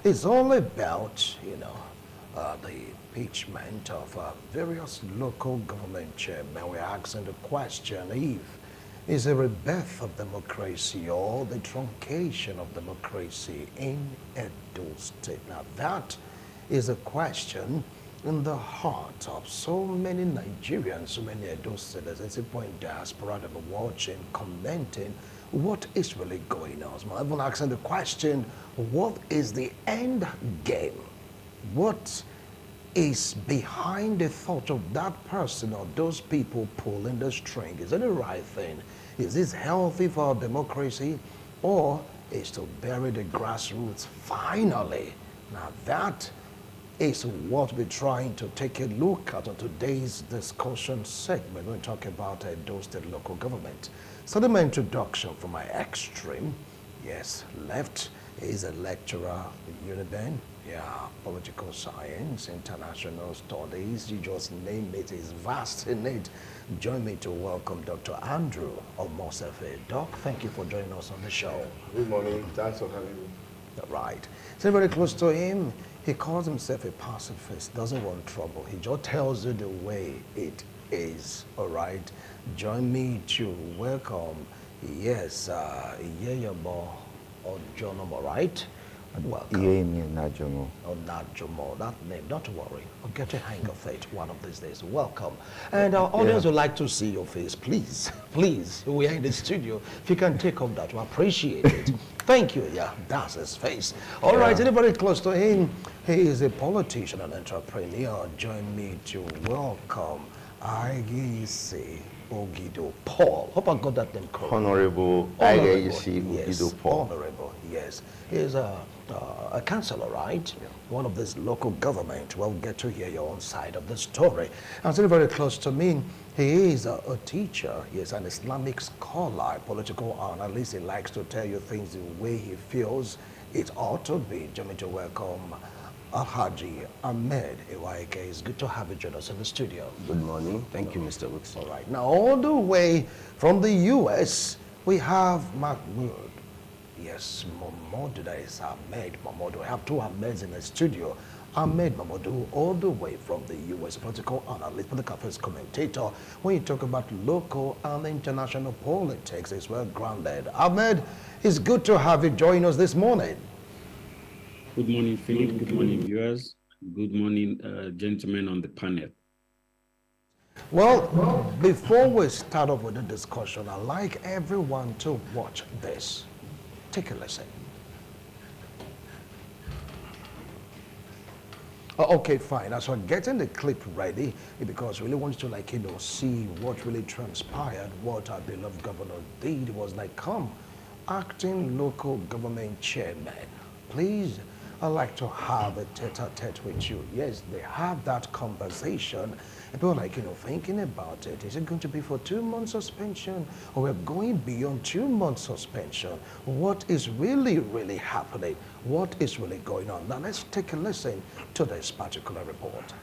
It's all about, the impeachment of various local government chairmen. We're asking the question if it's a rebirth of democracy or the truncation of democracy in Edo State. Now that is a question in the heart of so many Nigerians, so many Edo citizens, people in diaspora that are watching, commenting, what is really going on? I'm even asking the question, what is the end game? What is behind the thought of that person or those people pulling the string? Is it the right thing? Is this healthy for our democracy? Or is to bury the grassroots finally? Now that is what we're trying to take a look at on today's discussion segment. We're talking about Edo State local government. So my introduction from my extreme, yes, left is a lecturer in Uniben, political science, international studies, you just name it, is vast in it. Join me to welcome Dr. Andrew Omosefe. Doc, thank you for joining us on the show. Good morning, thanks for having me. Right. So very close to him, he calls himself a pacifist, doesn't want trouble. He just tells you the way it is, all right? Join me to welcome, yes, Iyeyebo Ojonomo, right? And welcome. Najomo. Oh, Najomo, that name, don't worry. I'll get a hang of it one of these days. Welcome. And our audience would like to see your face, please. Please, we are in the studio. If you can take off that, we appreciate it. Thank you. Yeah, that's his face. All right, anybody close to him? He is a politician and entrepreneur. Join me to welcome Igc Ogido Paul. Hope I got that name correct. Honorable Igc Ogido Paul. Honorable, yes. He's a councillor, right? Yeah. One of this local government. We'll get to hear your own side of the story. And still very close to me, he is a teacher. He is an Islamic scholar, a political analyst. He likes to tell you things the way he feels it ought to be. Join me to welcome Alhaji Ahmed Iwaike. It's good to have you join us in the studio. Good morning. Thank you, Mr. Wicks. All right. Now, all the way from the U.S., we have Mahmoud. Yes, Mamadou, that is Ahmed Mamadou. I have two Ahmeds in the studio. Ahmed Mamadou, all the way from the U.S., political analyst, political affairs commentator. When you talk about local and international politics, it's well grounded. Ahmed, it's good to have you join us this morning. Good morning, Philip. Good morning, viewers. Good morning, gentlemen on the panel. Well, before we start off with the discussion, I'd like everyone to watch this. Take a listen. Okay, fine. As we're getting the clip ready, because we really want you to see what really transpired, what our beloved governor did. It was like, come, acting local government chairman, please, I'd like to have a tete-a-tete with you. Yes, they have that conversation. And people are thinking about it. Is it going to be for 2 months suspension? Or we're going beyond 2 months suspension? What is really happening? What is really going on? Now let's take a listen to this particular report.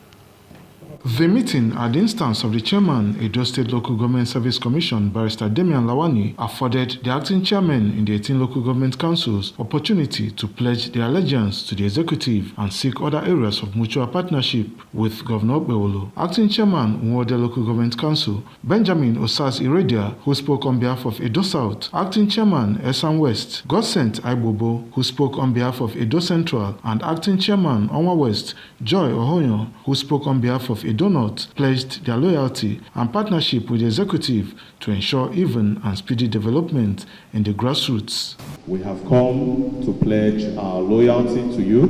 The meeting, at the instance of the chairman, Edo State Local Government Service Commission, Barrister Damian Lawani, afforded the acting chairman in the 18 local government councils opportunity to pledge their allegiance to the executive and seek other areas of mutual partnership with Governor Bewolo. Acting chairman, Nwode Local Government Council, Benjamin Osas Iredia, who spoke on behalf of Edo South, acting chairman, Esan West, Godsent Aibobo, who spoke on behalf of Edo Central, and acting chairman, Onwa West, Joy Ohonyo, who spoke on behalf of Edo North, pledged their loyalty and partnership with the executive to ensure even and speedy development in the grassroots. We have come to pledge our loyalty to you,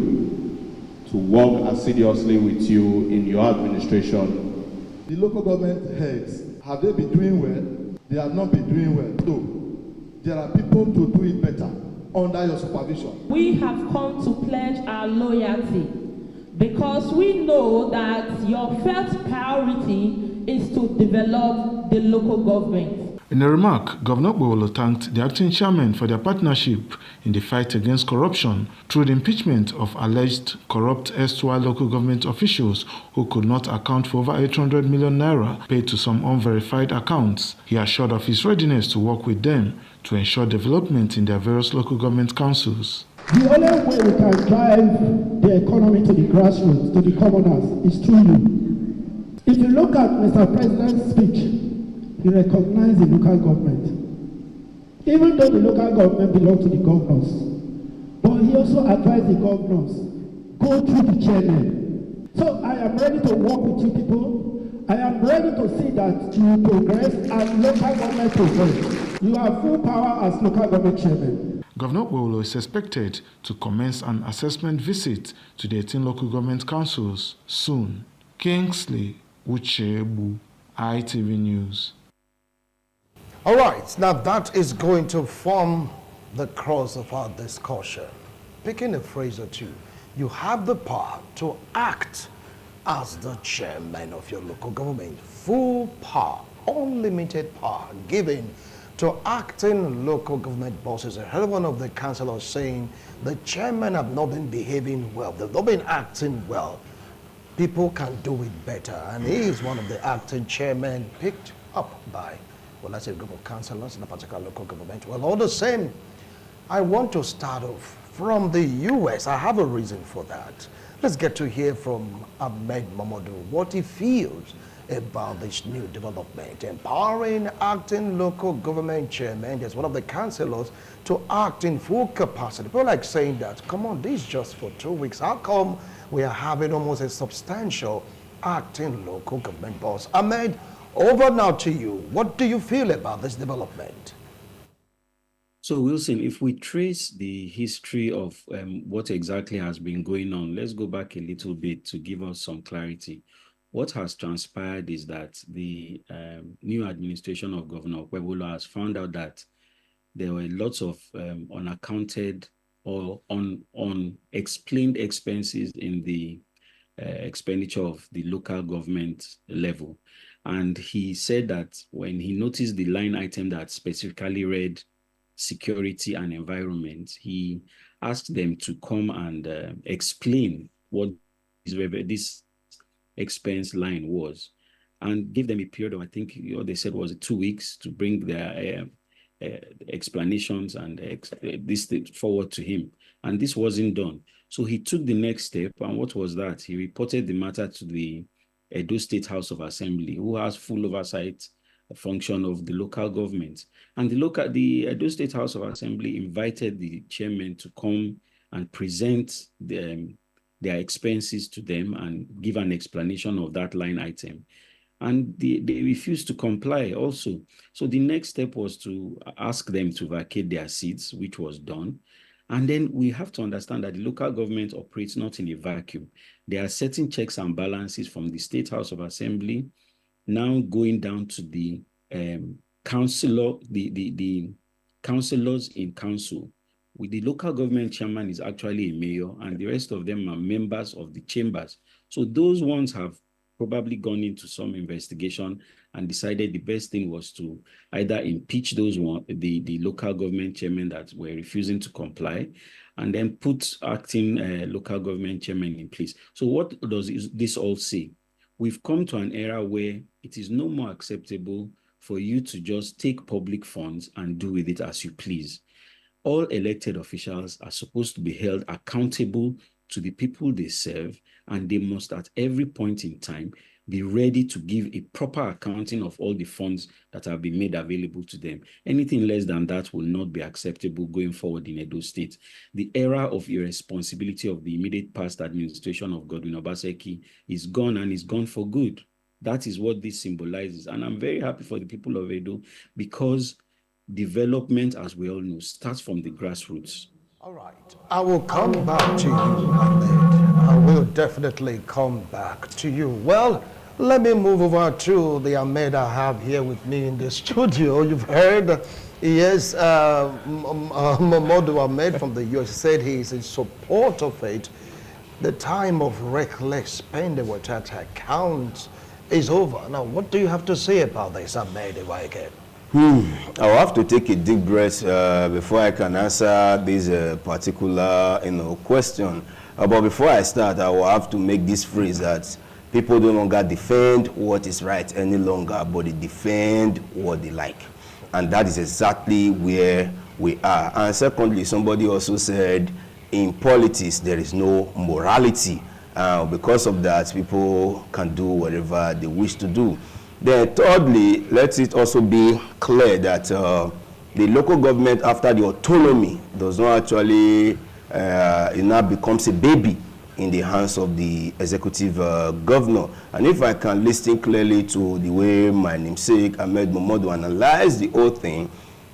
to work assiduously with you in your administration. The local government heads, have they been doing well? They have not been doing well. So, there are people to do it better under your supervision. We have come to pledge our loyalty because we know that your first priority is to develop the local government. In a remark, Governor Bewolo thanked the acting chairman for their partnership in the fight against corruption through the impeachment of alleged corrupt erstwhile local government officials who could not account for over 800 million naira paid to some unverified accounts. He assured of his readiness to work with them to ensure development in their various local government councils. The only way we can drive the economy to the grassroots, to the commoners, is through you. If you look at Mr. President's speech, he recognized the local government. Even though the local government belongs to the governors, but he also advised the governors, go through the chairman. So I am ready to work with you people. I am ready to see that you progress and local government progress. You have full power as local government chairman. Governor Wolo is expected to commence an assessment visit to the 18 local government councils soon. Kingsley Uchebu, ITV News. All right, now that is going to form the crux of our discussion. Picking a phrase or two, you have the power to act as the chairman of your local government. Full power, unlimited power given to acting local government bosses. I heard one of the councillors saying the chairman have not been behaving well. They've not been acting well. People can do it better. And he is one of the acting chairmen picked up by, well, let's say a group of councillors in a particular local government. Well, all the same, I want to start off from the US. I have a reason for that. Let's get to hear from Ahmed Mamadou what he feels about this new development, empowering acting local government chairman as one of the councillors to act in full capacity. People like saying that, come on, this is just for 2 weeks. How come we are having almost a substantial acting local government boss? Ahmed, over now to you. What do you feel about this development? So, Wilson, if we trace the history of what exactly has been going on, let's go back a little bit to give us some clarity. What has transpired is that the new administration of Governor Okpebholo has found out that there were lots of unaccounted or unexplained expenses in the expenditure of the local government level. And he said that when he noticed the line item that specifically read security and environment, he asked them to come and explain what this expense line was, and give them a period of, I think what they said was 2 weeks to bring their explanations and this forward to him. And this wasn't done. So he took the next step. And what was that? He reported the matter to the Edo State House of Assembly, who has full oversight function of the local government. And the Edo State House of Assembly invited the chairman to come and present their expenses to them and give an explanation of that line item. And they refused to comply also. So the next step was to ask them to vacate their seats, which was done. And then we have to understand that the local government operates not in a vacuum. There are certain checks and balances from the State House of Assembly now going down to the councillors in council. With the local government chairman is actually a mayor, and the rest of them are members of the chambers. So those ones have probably gone into some investigation and decided the best thing was to either impeach the local government chairmen that were refusing to comply, and then put acting local government chairmen in place. So what does this all say? We've come to an era where it is no more acceptable for you to just take public funds and do with it as you please. All elected officials are supposed to be held accountable to the people they serve, and they must at every point in time be ready to give a proper accounting of all the funds that have been made available to them. Anything less than that will not be acceptable going forward in Edo State. The era of irresponsibility of the immediate past administration of Godwin Obaseki is gone, and is gone for good. That is what this symbolizes. And I'm very happy for the people of Edo, because development, as we all know, starts from the grassroots. All right. I will come back to you, Ahmed. I will definitely come back to you. Well, let me move over to the Ahmed I have here with me in the studio. You've heard, yes, Mamadou Ahmed from the US said he is in support of it. The time of reckless spending without account is over. Now, what do you have to say about this, Ahmed, if I can? I'll have to take a deep breath before I can answer this particular question. But before I start, I will have to make this phrase that people no longer defend what is right any longer, but they defend what they like. And that is exactly where we are. And secondly, somebody also said in politics, there is no morality. Because of that, people can do whatever they wish to do. Then thirdly, let it also be clear that the local government, after the autonomy, does not actually, it now becomes a baby in the hands of the executive governor. And if I can listen clearly to the way my namesake Ahmed Momodu analyzed the whole thing,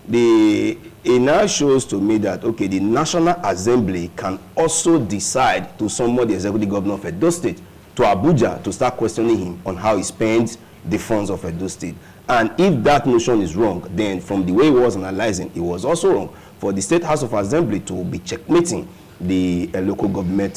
it now shows to me that, okay, the National Assembly can also decide to summon the executive governor of Edo State to Abuja to start questioning him on how he spends the funds of Edo State. And if that notion is wrong, then from the way he was analyzing, it was also wrong for the State House of Assembly to be checkmating the local government,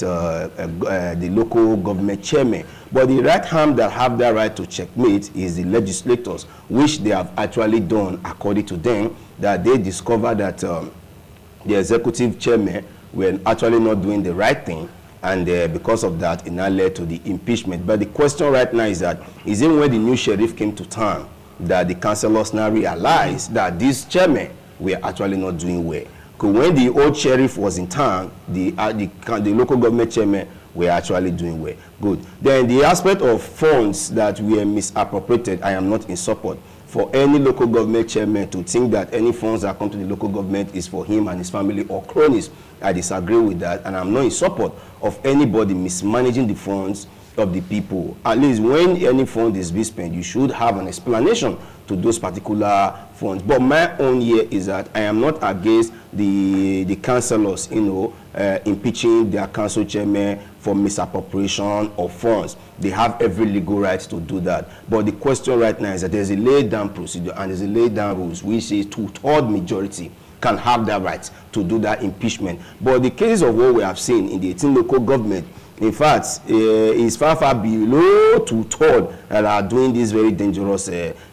chairman. But the right hand that have that right to checkmate is the legislators, which they have actually done according to them, that they discovered that the executive chairman were actually not doing the right thing, and because of that, it now led to the impeachment. But the question right now is that, is it when the new sheriff came to town that the councillors now realized that this chairman were actually not doing well? Because when the old sheriff was in town, the local government chairman were actually doing well. Good. Then the aspect of funds that were misappropriated, I am not in support. For any local government chairman to think that any funds that come to the local government is for him and his family or cronies, I disagree with that, and I'm not in support of anybody mismanaging the funds of the people. At least when any fund is being spent, you should have an explanation to those particular funds. But my own here is that I am not against the councillors, impeaching their council chairman for misappropriation of funds. They have every legal right to do that. But the question right now is that there's a laid down procedure and there's a laid down rules which says two-thirds majority can have that right to do that impeachment. But the case of what we have seen in the 18 local government, in fact, is far, far below two-thirds that are doing this very dangerous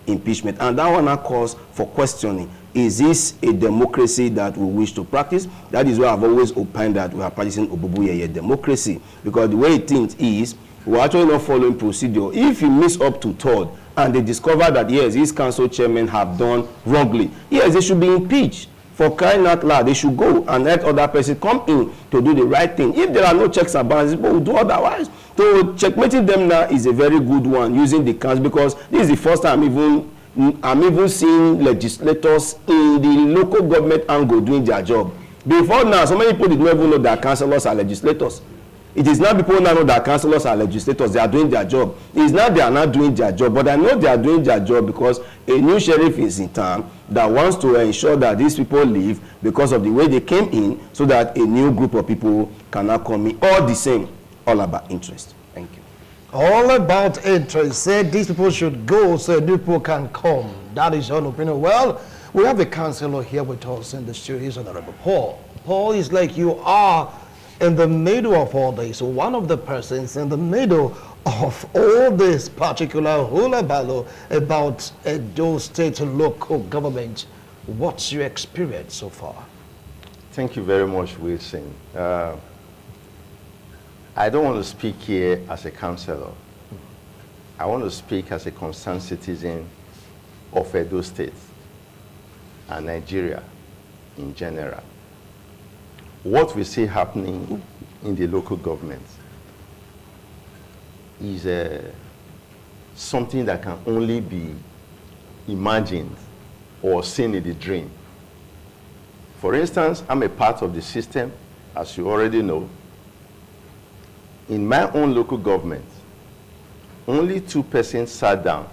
impeachment. And that one calls for questioning. Is this a democracy that we wish to practice? That is why I've always opined that we are practicing Obubuyeye democracy. Because the way it thinks is, we're actually not following procedure. If you miss up to third, and they discover that, yes, these council chairmen have done wrongly, yes, they should be impeached. For crying out loud, they should go and let other person come in to do the right thing. If there are no checks and balances, people will do otherwise. So checkmating them now is a very good one, using the council, because this is the first time I'm even seeing legislators in the local government angle doing their job. Before now, so many people did not even know that councillors are legislators. It is now people now know that councillors are legislators. They are doing their job. It is now they are not doing their job. But I know they are doing their job because a new sheriff is in town that wants to ensure that these people leave because of the way they came in, so that a new group of people cannot come in. All the same, all about interest. Thank you. All about interest. Said these people should go so new people can come. That is your opinion. Well, we have a councillor here with us in the studio. He's Honorable Paul. Paul is like you are in the middle of all this, one of the persons in the middle of all this particular hullabaloo about those state and local government. What's your experience so far? Thank you very much, Wilson. I don't want to speak here as a councillor. I want to speak as a concerned citizen of Edo State and Nigeria in general. What we see happening in the local government is something that can only be imagined or seen in the dream. For instance, I'm a part of the system, as you already know. In my own local government, only 2 persons sat down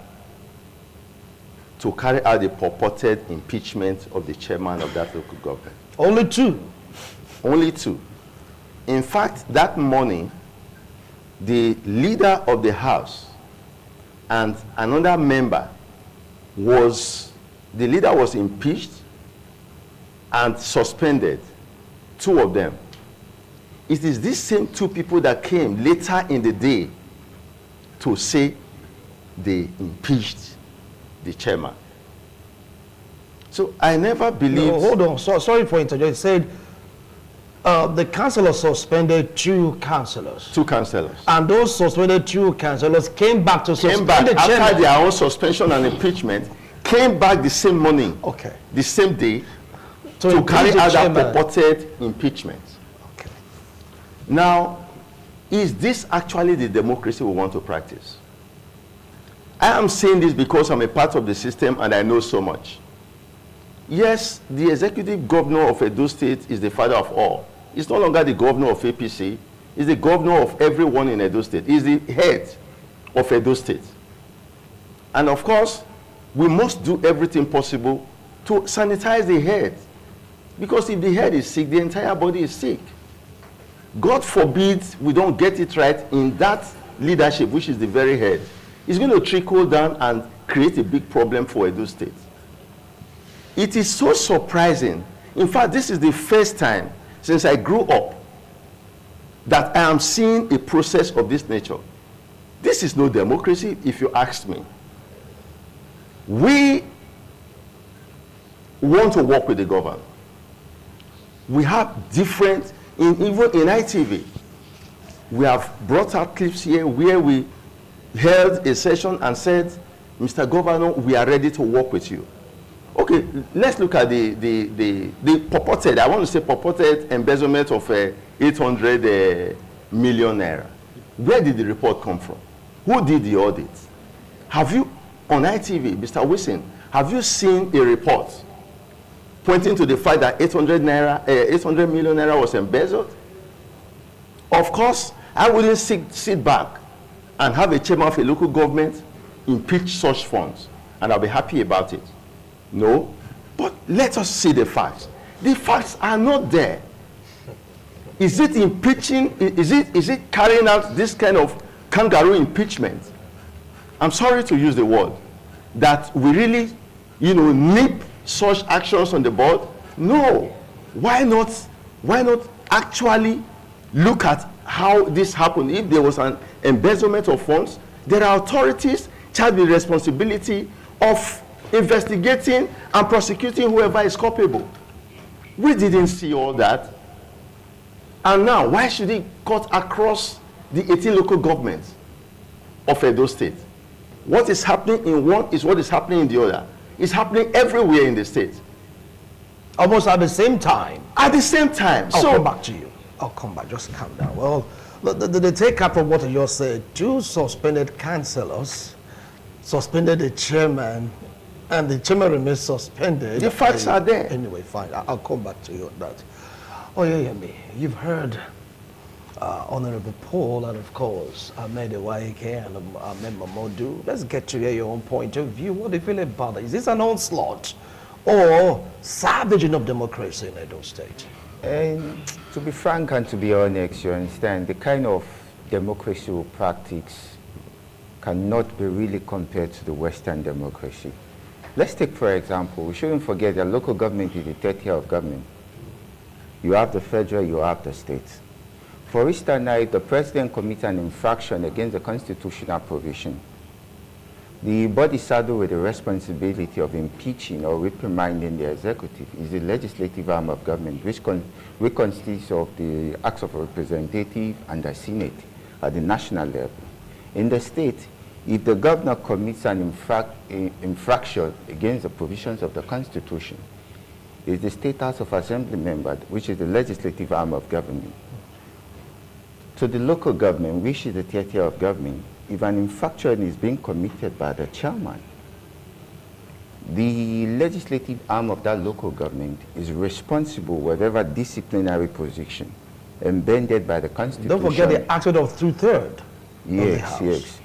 to carry out the purported impeachment of the chairman of that local government. Only 2? Only 2. In fact, that morning, the leader of the House and another member the leader was impeached and suspended, 2 of them. It is these same 2 people that came later in the day to say they impeached the chairman. So I never believed... No, hold on. Sorry for interrupting. You said the councillor suspended 2 councillors. 2 councillors. And those suspended 2 councillors came back to suspend the chairman. After their own suspension and impeachment, came back the same morning, okay, the same day, to carry out that purported impeachment. Okay. Now, is this actually the democracy we want to practice? I am saying this because I'm a part of the system and I know so much. Yes, the executive governor of Edo State is the father of all. He's no longer the governor of APC. He's the governor of everyone in Edo State. He's the head of Edo State. And of course, we must do everything possible to sanitize the head. Because if the head is sick, the entire body is sick. God forbid we don't get it right in that leadership, which is the very head. It's going to trickle down and create a big problem for Edo State. It is so surprising. In fact, this is the first time since I grew up that I am seeing a process of this nature. This is no democracy, if you ask me. We want to work with the government. We have different, even in ITV, we have brought out clips here where we held a session and said, Mr. Governor, we are ready to work with you. Okay, let's look at the purported, I want to say purported embezzlement of 800 million naira. Where did the report come from? Who did the audit? Have you, on ITV, Mr. Wilson, have you seen a report pointing to the fact that 800 million naira was embezzled? Of course, I wouldn't sit back and have a chairman of a local government impeach such funds, and I'll be happy about it. No, but let us see the facts. The facts are not there. Is it impeaching? Is it carrying out this kind of kangaroo impeachment? I'm sorry to use the word, that we really, nip such actions on the board? No. Why not actually look at how this happened? If there was an embezzlement of funds, there are authorities charged with responsibility of investigating and prosecuting whoever is culpable. We didn't see all that. And now, why should it cut across the 18 local governments of Edo State? What is happening in one is what is happening in the other. It's happening everywhere in the state. Almost at the same time. At the same time. I'll come back to you. I'll come back. Just calm down. Well, the take-up from what you just said, two suspended councillors, suspended the chairman, and the chairman remains suspended. The facts are there. Anyway, fine. I'll come back to you on that. Oh, yeah, you've heard Honorable Paul and, of course, Ahmed Ewayike and Ahmed Mamodu. Let's get to hear your own point of view. What do you feel about it? Is this an onslaught or savaging of democracy in Edo State? And to be frank and to be honest, you understand, the kind of democracy we practice cannot be really compared to the Western democracy. Let's take, for example, we shouldn't forget that local government is the third tier of government. You have the federal, you have the states. For instance, now, if the president commits an infraction against the constitutional provision, the body saddled with the responsibility of impeaching or reprimanding the executive is the legislative arm of government, which consists of the acts of representative and the Senate at the national level. In the state, if the governor commits an infraction against the provisions of the Constitution, it is the State House of Assembly member, which is the legislative arm of government. To the local government, which is the third tier of government, if an infraction is being committed by the chairman, the legislative arm of that local government is responsible for whatever disciplinary position embedded by the Constitution. Don't forget the action of 2/3. Yes.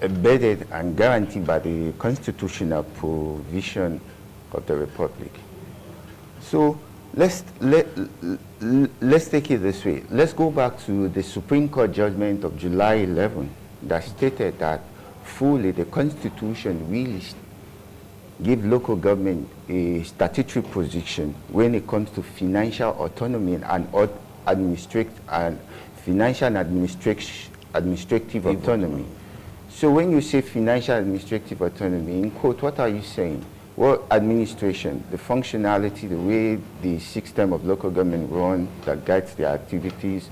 Embedded and guaranteed by the constitutional provision of the Republic. So let's take it this way. Let's go back to the Supreme Court judgment of July 11 that stated that fully the Constitution really give local government a statutory position when it comes to financial autonomy and financial and administrative autonomy. So when you say financial administrative autonomy, in quote, what are you saying? Well, administration, the functionality, the way the system of local government run that guides their activities.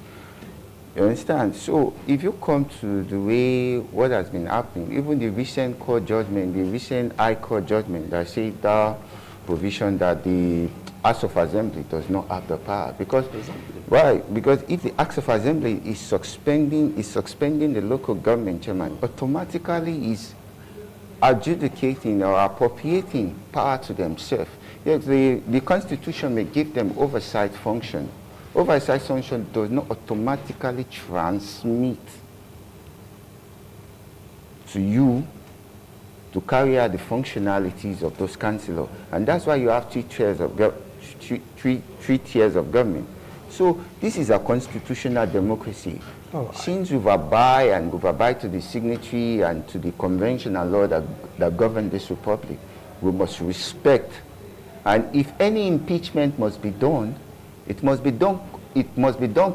You understand? So if you come to the way what has been happening, even the recent court judgment, the recent High Court judgment that said that provision that the House of Assembly does not have the power. Because, why? Because if the House of Assembly is suspending the local government chairman, automatically is adjudicating or appropriating power to themselves. Yes, the Constitution may give them oversight function. Oversight function does not automatically transmit to you to carry out the functionalities of those councillors. And that's why you have three tiers of government. So this is a constitutional democracy. Right. Since we've abide to the signatory and to the convention and law that govern this republic, we must respect. And if any impeachment must be done, it must be done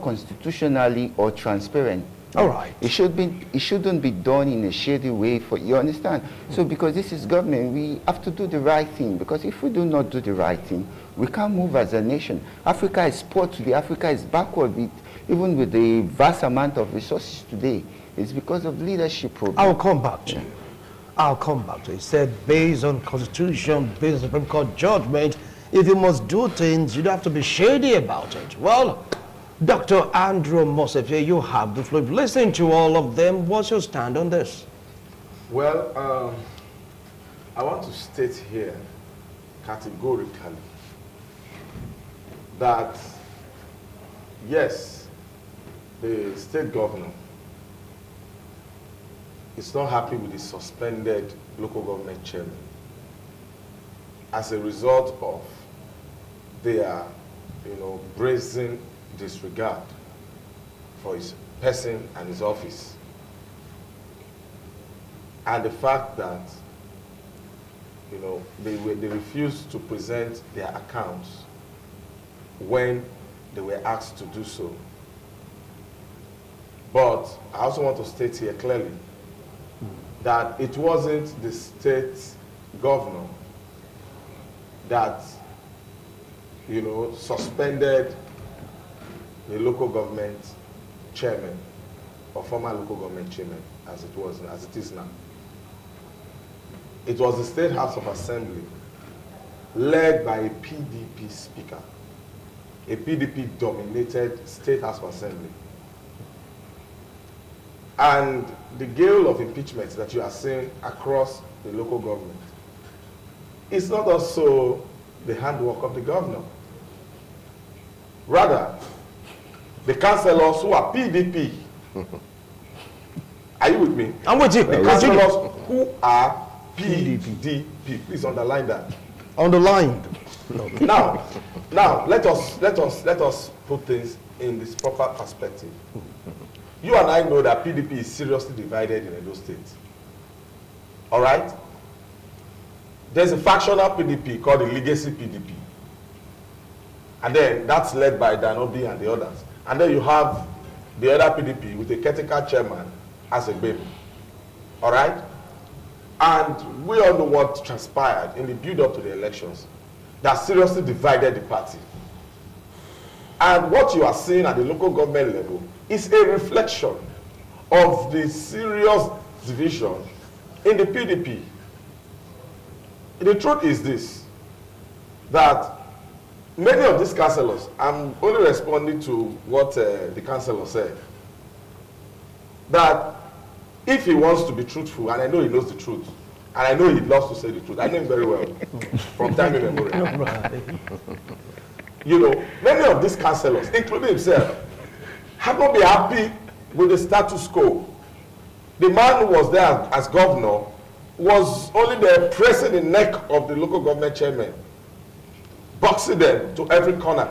constitutionally or transparent. All right. It shouldn't be done in a shady way, for you understand. So because this is government, we have to do the right thing. Because if we do not do the right thing, we can't move as a nation. Africa is poor today. Africa is backward, even with the vast amount of resources today. It's because of leadership problem. I'll come back to you. I'll come back to you. He said, based on Constitution, based on Supreme Court judgment, if you must do things, you don't have to be shady about it. Well, Dr. Andrew Mosefie, you have the floor. Listen to all of them. What's your stand on this? Well, I want to state here categorically that, yes, the state governor is not happy with the suspended local government chairman as a result of their, brazen disregard for his person and his office, and the fact that they refused to present their accounts when they were asked to do so. But I also want to state here clearly that it wasn't the state governor that suspended the local government chairman or former local government chairman as it is now. It was the State House of Assembly led by a PDP speaker, a PDP-dominated State House of Assembly. And the gale of impeachment that you are seeing across the local government is not also the handwork of the governor. Rather, the councillors who are PDP, are you with me? I'm with you. The councillors who are PDP, please underline that. Underlined. Now, let us put things in this proper perspective. You and I know that PDP is seriously divided in Edo State. All right? There's a factional PDP called the Legacy PDP. And then that's led by Danobi and the others. And then you have the other PDP with a caretaker chairman as a baby. All right? And we all know what transpired in the build-up to the elections that seriously divided the party. And what you are seeing at the local government level is a reflection of the serious division in the PDP. The truth is this, that many of these councillors, I'm only responding to what the councillor said, that if he wants to be truthful, and I know he knows the truth, and I know he loves to say the truth, I know him very well, from time immemorial. Many of these councillors, including himself, have not been happy with the status quo. The man who was there as governor was only there pressing the neck of the local government chairman, boxing them to every corner.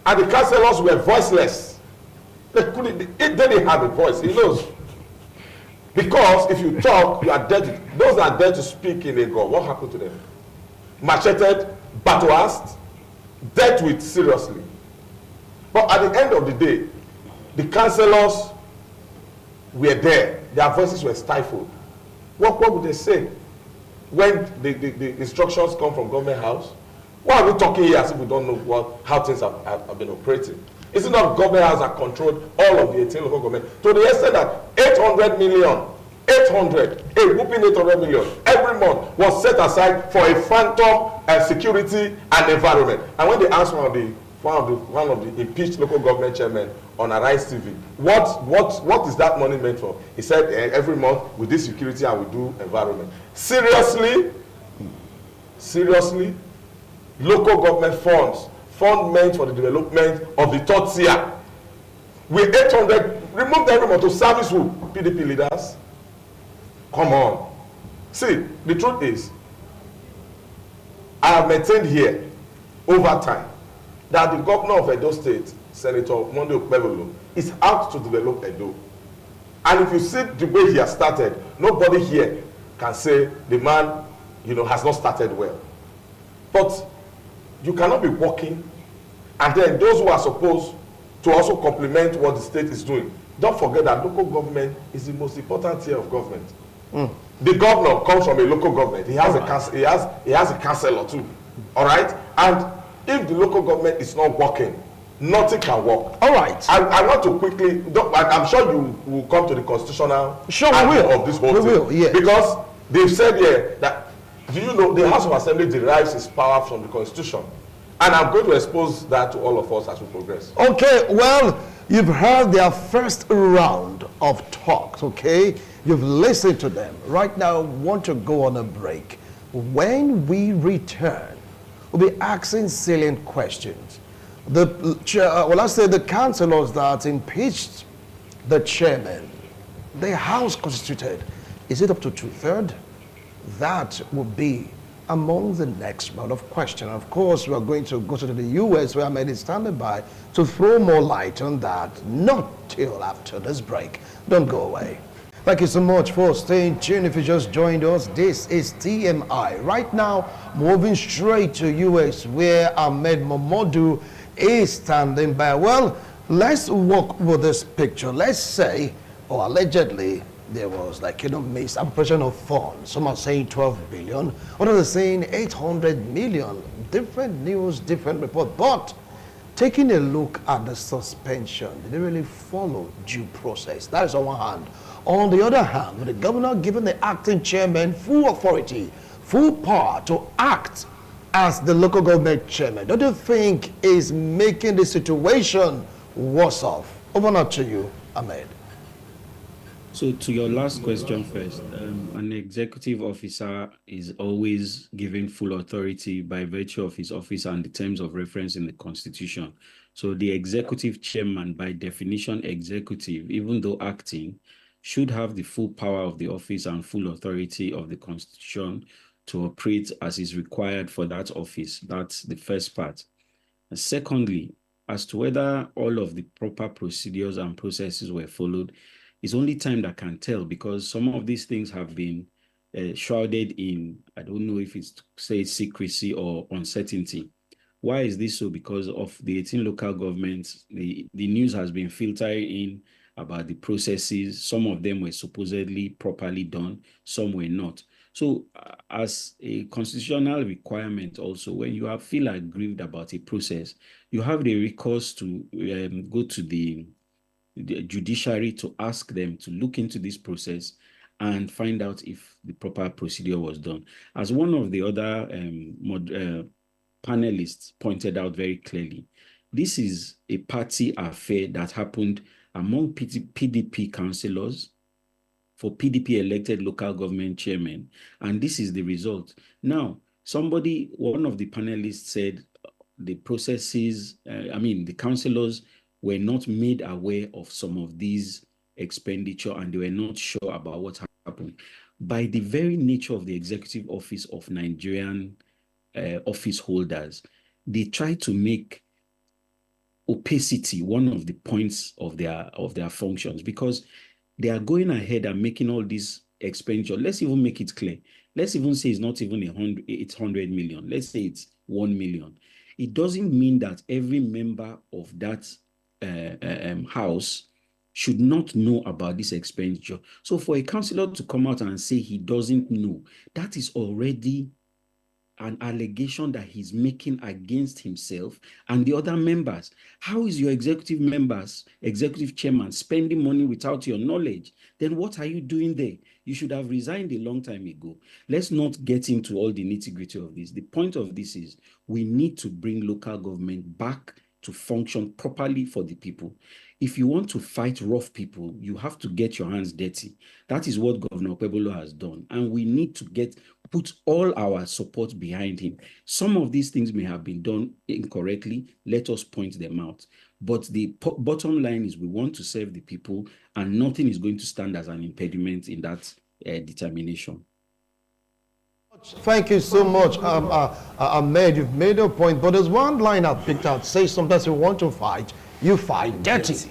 And the councillors were voiceless. They didn't have a voice, he knows. Because if you talk, you are dead. Those that are there to speak in Ego, what happened to them? Macheted, battle-asked, dealt with seriously. But at the end of the day, the councillors were there. Their voices were stifled. What would they say when the instructions come from government house? Why are we talking here as if we don't know how things have been operating? Is it not government house that controlled all of the 18 local government to the extent that 800 800, a whooping 800 million every month was set aside for a phantom security and environment. And when they asked one of the impeached local government chairmen on Arise TV, what is that money meant for? He said every month we do security and we do environment. Seriously, local government fund meant for the development of the third tier. With 800 removed every month to service who? PDP leaders. Come on. See, the truth is, I have maintained here over time that the governor of Edo State, Senator Monday Okpebholo, is out to develop Edo. And if you see the way he has started, nobody here can say the man, has not started well. But you cannot be working, and then those who are supposed to also complement what the state is doing. Don't forget that local government is the most important tier of government. The governor comes from a local government. He has a councillor too. All right? And if the local government is not working, nothing can work. All right. I want to quickly, I'm sure you will come to the constitutional angle of this whole thing. We will, yes. Because they've said here that, do you know, the House of Assembly derives its power from the Constitution. And I'm going to expose that to all of us as we progress. Okay, well, you've heard their first round of talks, okay? You've listened to them. Right now, want to go on a break. When we return, we'll be asking salient questions. The councillors that impeached the chairman, the House constituted, is it up to 2/3? That will be among the next round of questions. Of course, we are going to go to the US where Ahmed is standing by to throw more light on that, not till after this break. Don't go away. Thank you so much for staying tuned. If you just joined us, this is TMI. Right now, moving straight to US where Ahmed Momodu is standing by. Well, let's walk with this picture. Let's say, or allegedly, there was misappropriation of funds. Some are saying 12 billion, others are saying 800 million. Different news, different report. But taking a look at the suspension, did they really follow due process? That is on one hand. On the other hand, with the governor giving the acting chairman full authority, full power to act as the local government chairman, don't you think is making the situation worse off? Over now to you, Ahmed. So to your last question first, an executive officer is always given full authority by virtue of his office and the terms of reference in the Constitution. So the executive chairman, by definition executive, even though acting, should have the full power of the office and full authority of the Constitution to operate as is required for that office. That's the first part. And secondly, as to whether all of the proper procedures and processes were followed, it's only time that can tell, because some of these things have been shrouded in, I don't know if it's to say secrecy or uncertainty. Why is this so? Because of the 18 local governments, the news has been filtering in about the processes. Some of them were supposedly properly done, some were not. So as a constitutional requirement also, when you feel aggrieved about a process, you have the recourse to go to the judiciary to ask them to look into this process and find out if the proper procedure was done. As one of the other panelists pointed out very clearly, this is a party affair that happened among PDP councillors for PDP elected local government chairmen, and this is the result. Now, one of the panelists said the processes, the councillors were not made aware of some of these expenditure and they were not sure about what happened. By the very nature of the executive office of Nigerian office holders, they try to make opacity one of the points of their functions, because they are going ahead and making all this expenditure. Let's even make it clear. Let's even say it's not even 800 million. Let's say it's 1 million. It doesn't mean that every member of that house should not know about this expenditure. So for a councillor to come out and say he doesn't know, that is already an allegation that he's making against himself and the other members. How is your executive chairman spending money without your knowledge? Then what are you doing there? You should have resigned a long time ago. Let's not get into all the nitty-gritty of this. The point of this is we need to bring local government back to function properly for the people. If you want to fight rough people, you have to get your hands dirty. That is what Governor Okpebholo has done. And we need to put all our support behind him. Some of these things may have been done incorrectly. Let us point them out. But the bottom line is we want to serve the people, and nothing is going to stand as an impediment in that determination. Thank you so much, Ahmed. You've made a point, but there's one line I picked out. Say sometimes you want to fight, you fight dirty.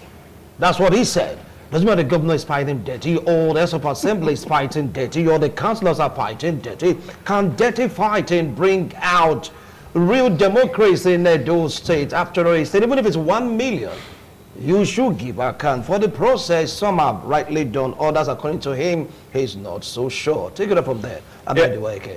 That's what he said. Doesn't matter the governor is fighting dirty, or the House of Assembly is fighting dirty, or the councillors are fighting dirty. Can dirty fighting bring out real democracy in those states? After all, he said, even if it's 1 million, you should give account for the process. Some have rightly done, others, according to him, he's not so sure. Take it up from there.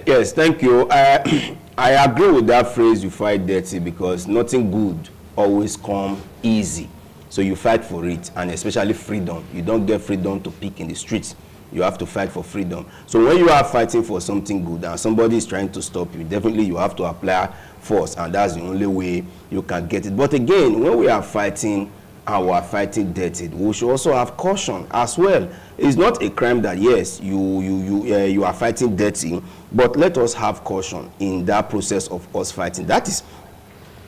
Yes, thank you. I agree with that phrase, you fight dirty, because nothing good always comes easy. So you fight for it, and especially freedom. You don't get freedom to pick in the streets. You have to fight for freedom. So when you are fighting for something good and somebody is trying to stop you, definitely you have to apply force, and that's the only way you can get it. But again, when we are fighting and we are fighting dirty, we should also have caution as well. It's not a crime that, yes, you are fighting dirty, but let us have caution in that process of us fighting. That is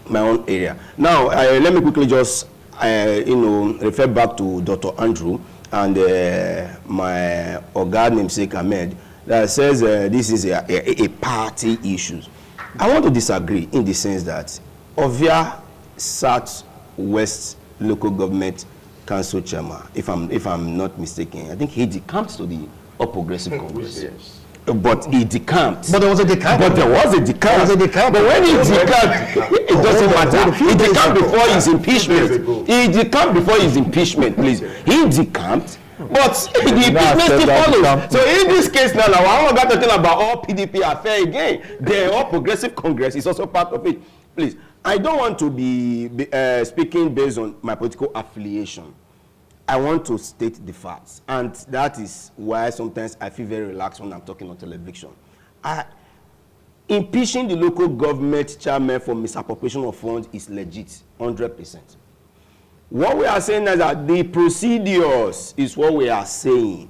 my own area. Now, let me quickly just refer back to Dr. Andrew and my Oga namesake Ahmed that says this is a party issue. I want to disagree in the sense that Ovia South-West Local Government Council Chairman, if I'm not mistaken, I think he decamped to the All Progressive Congress. Yes. But he decamped. But there was a decamp. But when he decamped, it doesn't matter. He decamped before his impeachment. He decamped before his impeachment, please. He decamped, but the impeachment still follows. So in this case now, I'm not talking about all PDP affair again. The All Progressive Congress is also part of it. Please, I don't want to be speaking based on my political affiliation. I want to state the facts, and that is why sometimes I feel very relaxed when I'm talking on television. Impeaching the local government chairman for misappropriation of funds is legit, 100%. What we are saying is that the procedures is what we are saying.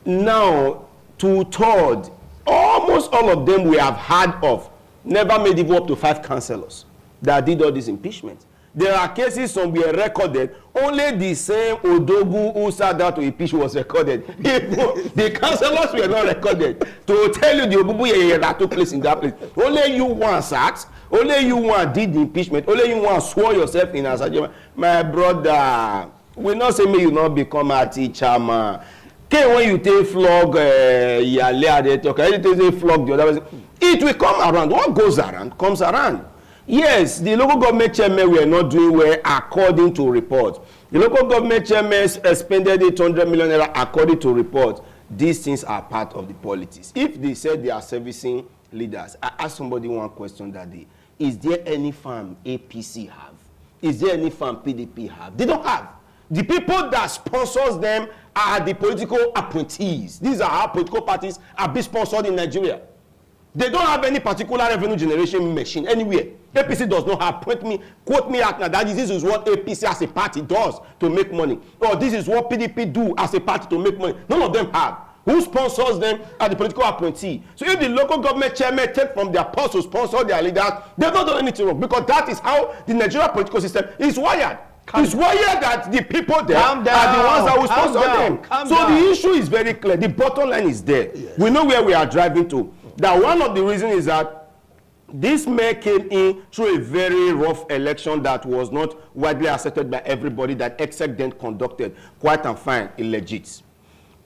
Now, 2/3, almost all of them we have heard of, never made it up to 5 councillors that did all this impeachment. There are cases some were recorded, only the same Odogu who sat down to impeach was recorded. The councillors were not recorded. To tell you the Obubu that took place in that place. Only you one sat, only you one did the impeachment, only you one swore yourself in as a my brother, we not say me you not become a teacher, man. Okay, when you take flog, they talk, anything flog the other person, it will come around. What goes around comes around. Yes, the local government chairmen were not doing well according to reports. The local government chairmen expended 800 million naira according to reports. These things are part of the politics. If they said they are servicing leaders, I asked somebody one question that day. Is there any farm APC have? Is there any farm PDP have? They don't have. The people that sponsors them are the political appointees. These are how political parties are being sponsored in Nigeria. They don't have any particular revenue generation machine anywhere. APC does not have, quote me out now, that this is what APC as a party does to make money. Or this is what PDP do as a party to make money. None of them have. Who sponsors them are the political appointee. So if the local government chairman take from their purse to sponsor their leaders, they've not done anything wrong. Because that is how the Nigerian political system is wired. It's wired that the people there are the ones that will sponsor them. So the issue is very clear. The bottom line is there. Yes. We know where we are driving to. That one of the reasons is that this mayor came in through a very rough election that was not widely accepted by everybody, that exec then conducted quite and fine, illegit.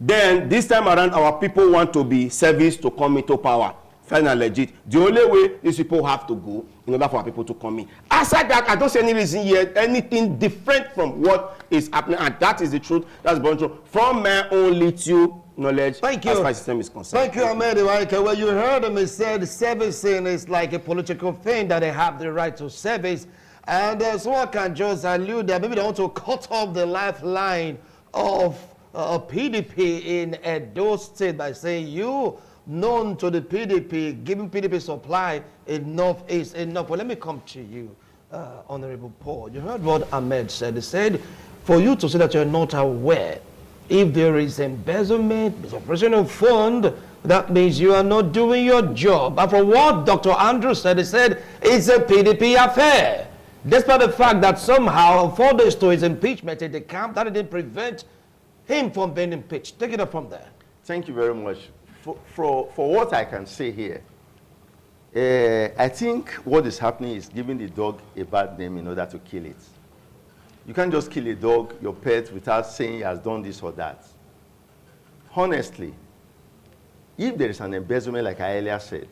Then this time around, our people want to be serviced to come into power, fine and legit. The only way these people have to go in order for our people to come in. Aside that, I don't see any reason yet, anything different from what is happening, and that is the truth. That's born true. From my own little knowledge Thank as you. far as system is concerned. Thank you, Ahmed Iwaike. Well, you heard him. He said servicing is like a political thing that they have the right to service. And someone can just allude that maybe they want to cut off the lifeline of PDP in Edo State by saying you known to the PDP, giving PDP supply, enough is enough. Well, let me come to you, Honorable Paul. You heard what Ahmed said. He said, for you to say that you're not aware, if there is embezzlement, misappropriation of fund, that means you are not doing your job. And for what Dr. Andrew said, he said, it's a PDP affair. Despite the fact that somehow, 4 days to his impeachment in the camp, that didn't prevent him from being impeached. Take it up from there. Thank you very much. For what I can say here, I think what is happening is giving the dog a bad name in order to kill it. You can't just kill a dog, your pet, without saying he has done this or that. Honestly, if there is an embezzlement, like I earlier said,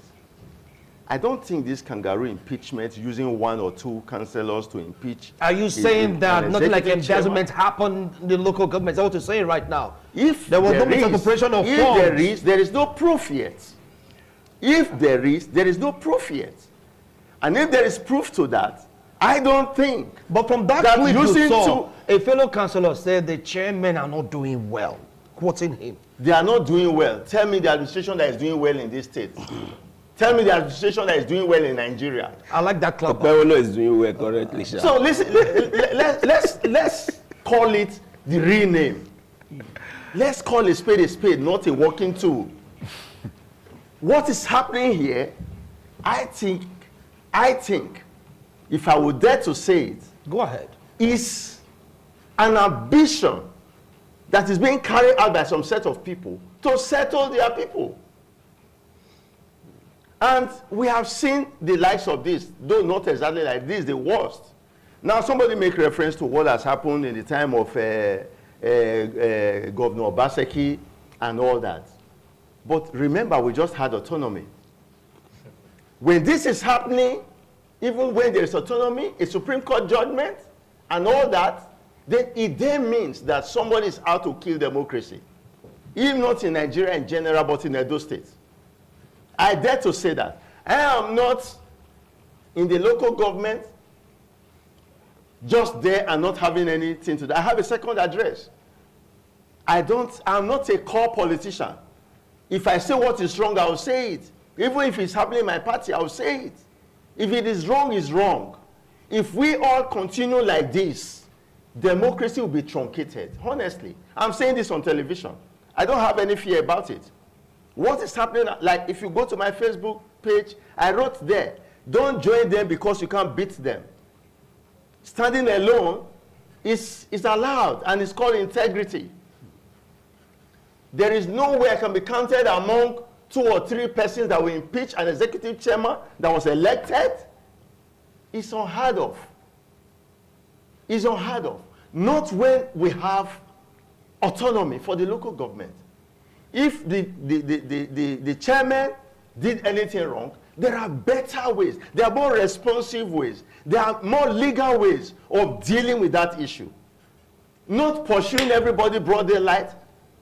I don't think this kangaroo impeachment using 1 or 2 councillors to impeach. Are you saying that nothing like embezzlement happened in the local government? Is that what you're saying right now? If there was no misappropriation of funds. There is no proof yet. If there is no proof yet. And if there is proof to that, I don't think. But from that clip you saw, a fellow councillor said the chairmen are not doing well, quoting him. They are not doing well. Tell me the administration that is doing well in this state. Tell me the administration that is doing well in Nigeria. I like that club. Okpebholo is doing well correctly. So listen, let's call it the real name. Let's call a spade, not a walking tool. What is happening here, I think, if I would dare to say it, go ahead, is an ambition that is being carried out by some set of people to settle their people. And we have seen the likes of this, though not exactly like this, the worst. Now, somebody make reference to what has happened in the time of Governor Obaseki and all that. But remember, we just had autonomy. When this is happening, even when there is autonomy, a Supreme Court judgment, and all that, then it then means that somebody is out to kill democracy. Even not in Nigeria in general, but in Edo State. I dare to say that. I am not in the local government just there and not having anything to do. I have a second address. I'm not a core politician. If I say what is wrong, I will say it. Even if it's happening in my party, I will say it. If it is wrong, it's wrong. If we all continue like this, democracy will be truncated. Honestly, I'm saying this on television. I don't have any fear about it. What is happening, like if you go to my Facebook page, I wrote there, don't join them because you can't beat them. Standing alone is allowed, and it's called integrity. There is no way I can be counted among 2 or 3 persons that will impeach an executive chairman that was elected. It's unheard of. It's unheard of. Not when we have autonomy for the local government. If the chairman did anything wrong, there are better ways. There are more responsive ways. There are more legal ways of dealing with that issue. Not pursuing everybody broad daylight.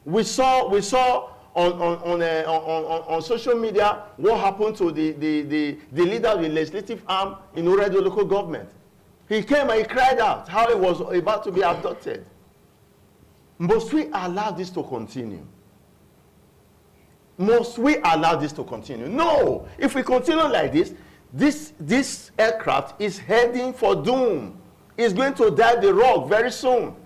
We saw on social media what happened to the leader of the legislative arm in Oredo local government. He came and he cried out how he was about to be abducted. Must we allow this to continue? Must we allow this to continue? No. If we continue like this, this aircraft is heading for doom. It's going to dive the rock very soon.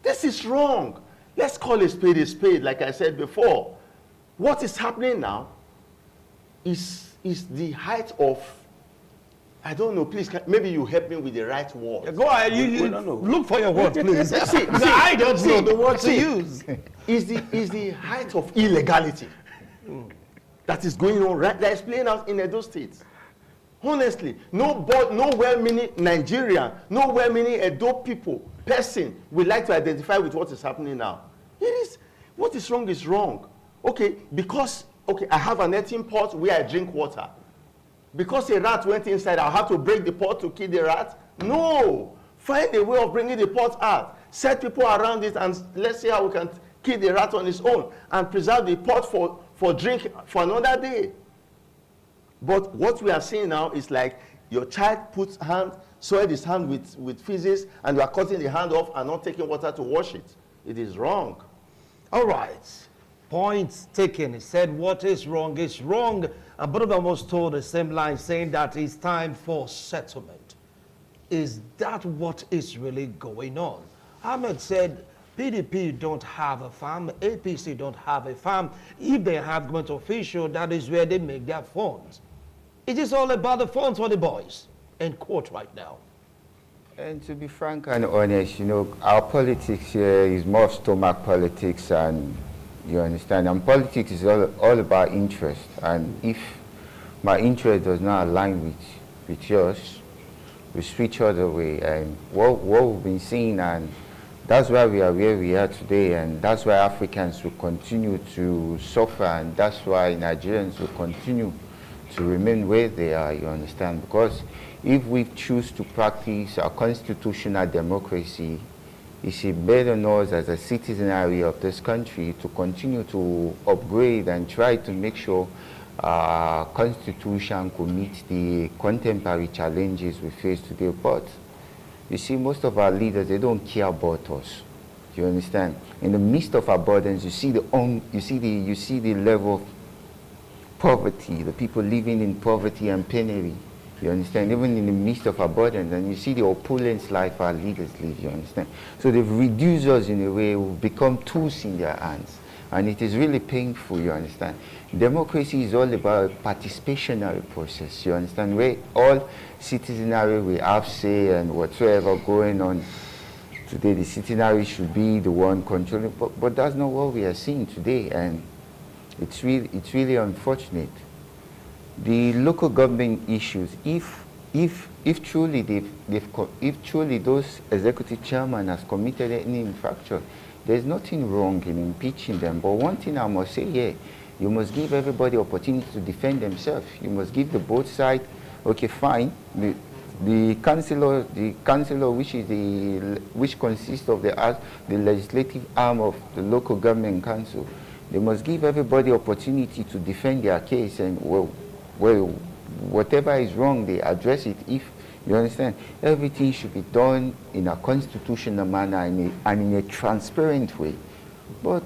This is wrong. Let's call a spade, like I said before. What is happening now is the height of, I don't know, please, maybe you help me with the right word. Yeah, go ahead, you look for your word, please. I don't know the word to use. Is the height of illegality that is going on right, that is playing out in Edo State. Honestly, no well-meaning Nigerian, no well-meaning Edo person would like to identify with what is happening now. It is, what is wrong is wrong. Okay, because, I have an eating pot where I drink water. Because a rat went inside, I'll have to break the pot to kill the rat? No! Find a way of bringing the pot out. Set people around it and let's see how we can kill the rat on his own and preserve the pot for drink for another day. But what we are seeing now is like your child soiled his hand with feces, and you are cutting the hand off and not taking water to wash it. It is wrong. All right. Points taken. He said what is wrong is wrong. And both of them was told the same line, saying that it's time for settlement. Is that what is really going on? Ahmed said PDP don't have a farm, APC don't have a farm. If they have government official, that is where they make their funds. It is all about the funds for the boys in court right now. And to be frank and honest, you know, our politics here is more stomach politics, and you understand, and politics is all about interest. And if my interest does not align with yours, we switch other way. And what we've been seeing, and that's why we are where we are today, and that's why Africans will continue to suffer, and that's why Nigerians will continue to remain where they are, you understand? Because if we choose to practice our constitutional democracy, it's better on us as a citizenry of this country to continue to upgrade and try to make sure our constitution could meet the contemporary challenges we face today. But you see, most of our leaders, they don't care about us. You understand? In the midst of our burdens, you see the level of poverty, the people living in poverty and penury. You understand? Even in the midst of our burdens, and you see the opulence life our leaders live, you understand? So they've reduced us in a way, we've become tools in their hands. And it is really painful, you understand? Democracy is all about a participationary process, you understand? Where all citizenry will have say, and whatsoever going on today, the citizenry should be the one controlling, but that's not what we are seeing today, and it's really unfortunate. The local government issues, if truly those executive chairmen has committed any infraction, there's nothing wrong in impeaching them. But one thing I must say here, you must give everybody opportunity to defend themselves. You must give the both sides, okay, fine. The councillor, which consists of the legislative arm of the local government council, they must give everybody opportunity to defend their case, and whatever is wrong, they address it. If you understand, everything should be done in a constitutional manner and in a transparent way. But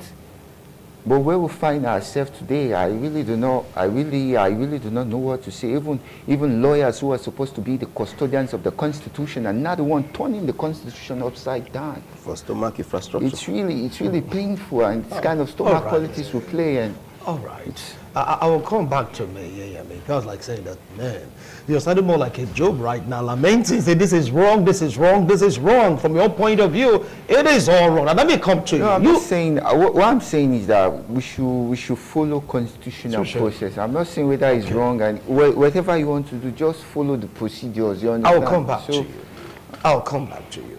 where we find ourselves today, I really do not know what to say. Even lawyers who are supposed to be the custodians of the Constitution are not the one turning the Constitution upside down. For stomach infrastructure. It's really painful, and it's kind of stomach politics we play. And all right. I will come back to me, because like saying that, man, you're sounding more like a Job right now, lamenting, say this is wrong, this is wrong, this is wrong. From your point of view, it is all wrong. Now let me come to you. I'm not saying, what I'm saying is that we should follow constitutional process. I'm not saying whether it's wrong, and whatever you want to do, just follow the procedures. You understand? I'll come back to you. I'll come back to you.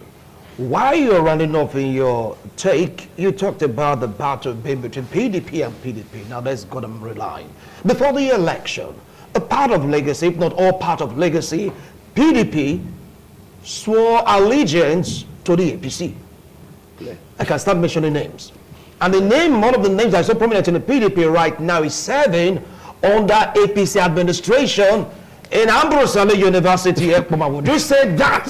While you're running off in your take, you talked about the battle between PDP and PDP. Now let's go and reline. Before the election, a part of legacy, if not all part of legacy, PDP swore allegiance to the APC. I can start mentioning names. And one of the names that is so prominent in the PDP right now is serving under APC administration in Ambrose University. Would you say that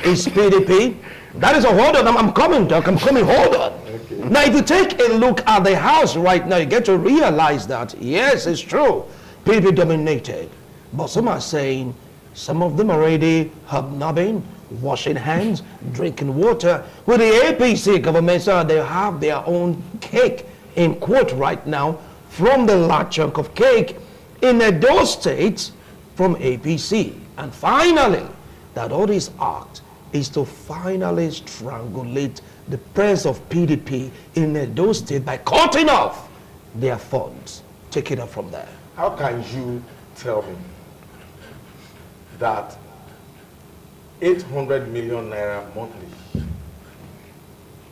is PDP? That is a hold on. I'm coming, Doc. I'm coming. Hold on. Okay. Now, if you take a look at the House right now, you get to realize that, yes, it's true, PDP dominated. But some are saying, some of them already hobnobbing, washing hands, drinking water with the APC government, so they have their own cake in court right now from the large chunk of cake in those states from APC. And finally, that all this act is to finally strangulate the presence of PDP in those states by cutting off their funds. Take it up from there. How can you tell me that 800 million naira monthly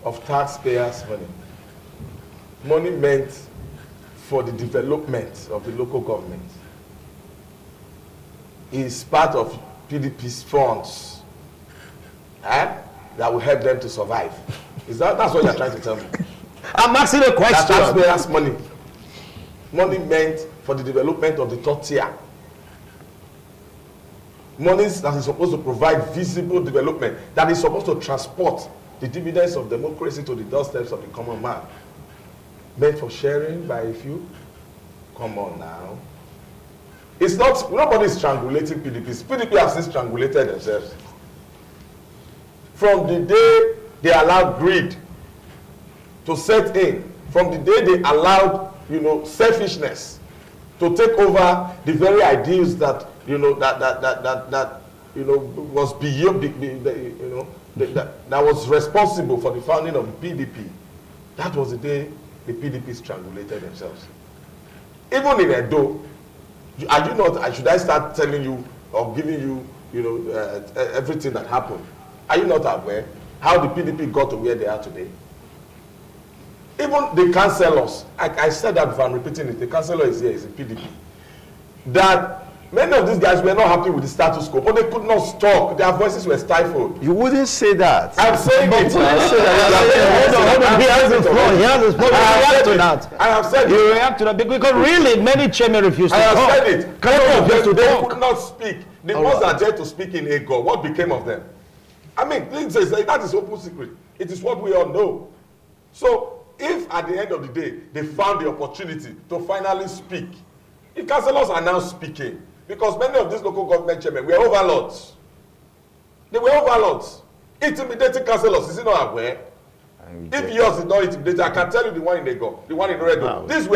of taxpayers' money meant for the development of the local government, is part of PDP's funds that will help them to survive? That's what you're trying to tell me? I'm asking a question. That taxpayers' money. Money meant for the development of the third tier. Monies that is supposed to provide visible development, that is supposed to transport the dividends of democracy to the doorsteps of the common man. Meant for sharing by a few? Come on now. It's not, nobody is strangulating PDPs. PDP have since strangulated themselves. From the day they allowed greed to set in, from the day they allowed, selfishness to take over the very ideals that, was beyond, that was responsible for the founding of the PDP. That was the day the PDP strangulated themselves. Even in Edo, are you not? Should I start telling you or giving you, everything that happened? Are you not aware how the PDP got to where they are today? Even the councillors, I said that before, I'm repeating it. The councillor is here, is a PDP. That many of these guys were not happy with the status quo, but they could not talk. Their voices were stifled. You wouldn't say that. I'm saying it. Hold on. He has the floor. He has the floor. You react to that. I have said You it. react to that because really many chairmen refuse to I have talk. said it. They could not speak. The All ones right. that dared to speak in Ego, what became of them? I mean, that is open secret. It is what we all know. So, if at the end of the day, they found the opportunity to finally speak, if councillors are now speaking, because many of these local government chairmen were overlords. They were overlords. Intimidating councillors, is he not aware? If yours is not intimidating, I can tell you the one in Ego, the one in Oregon. Wow. These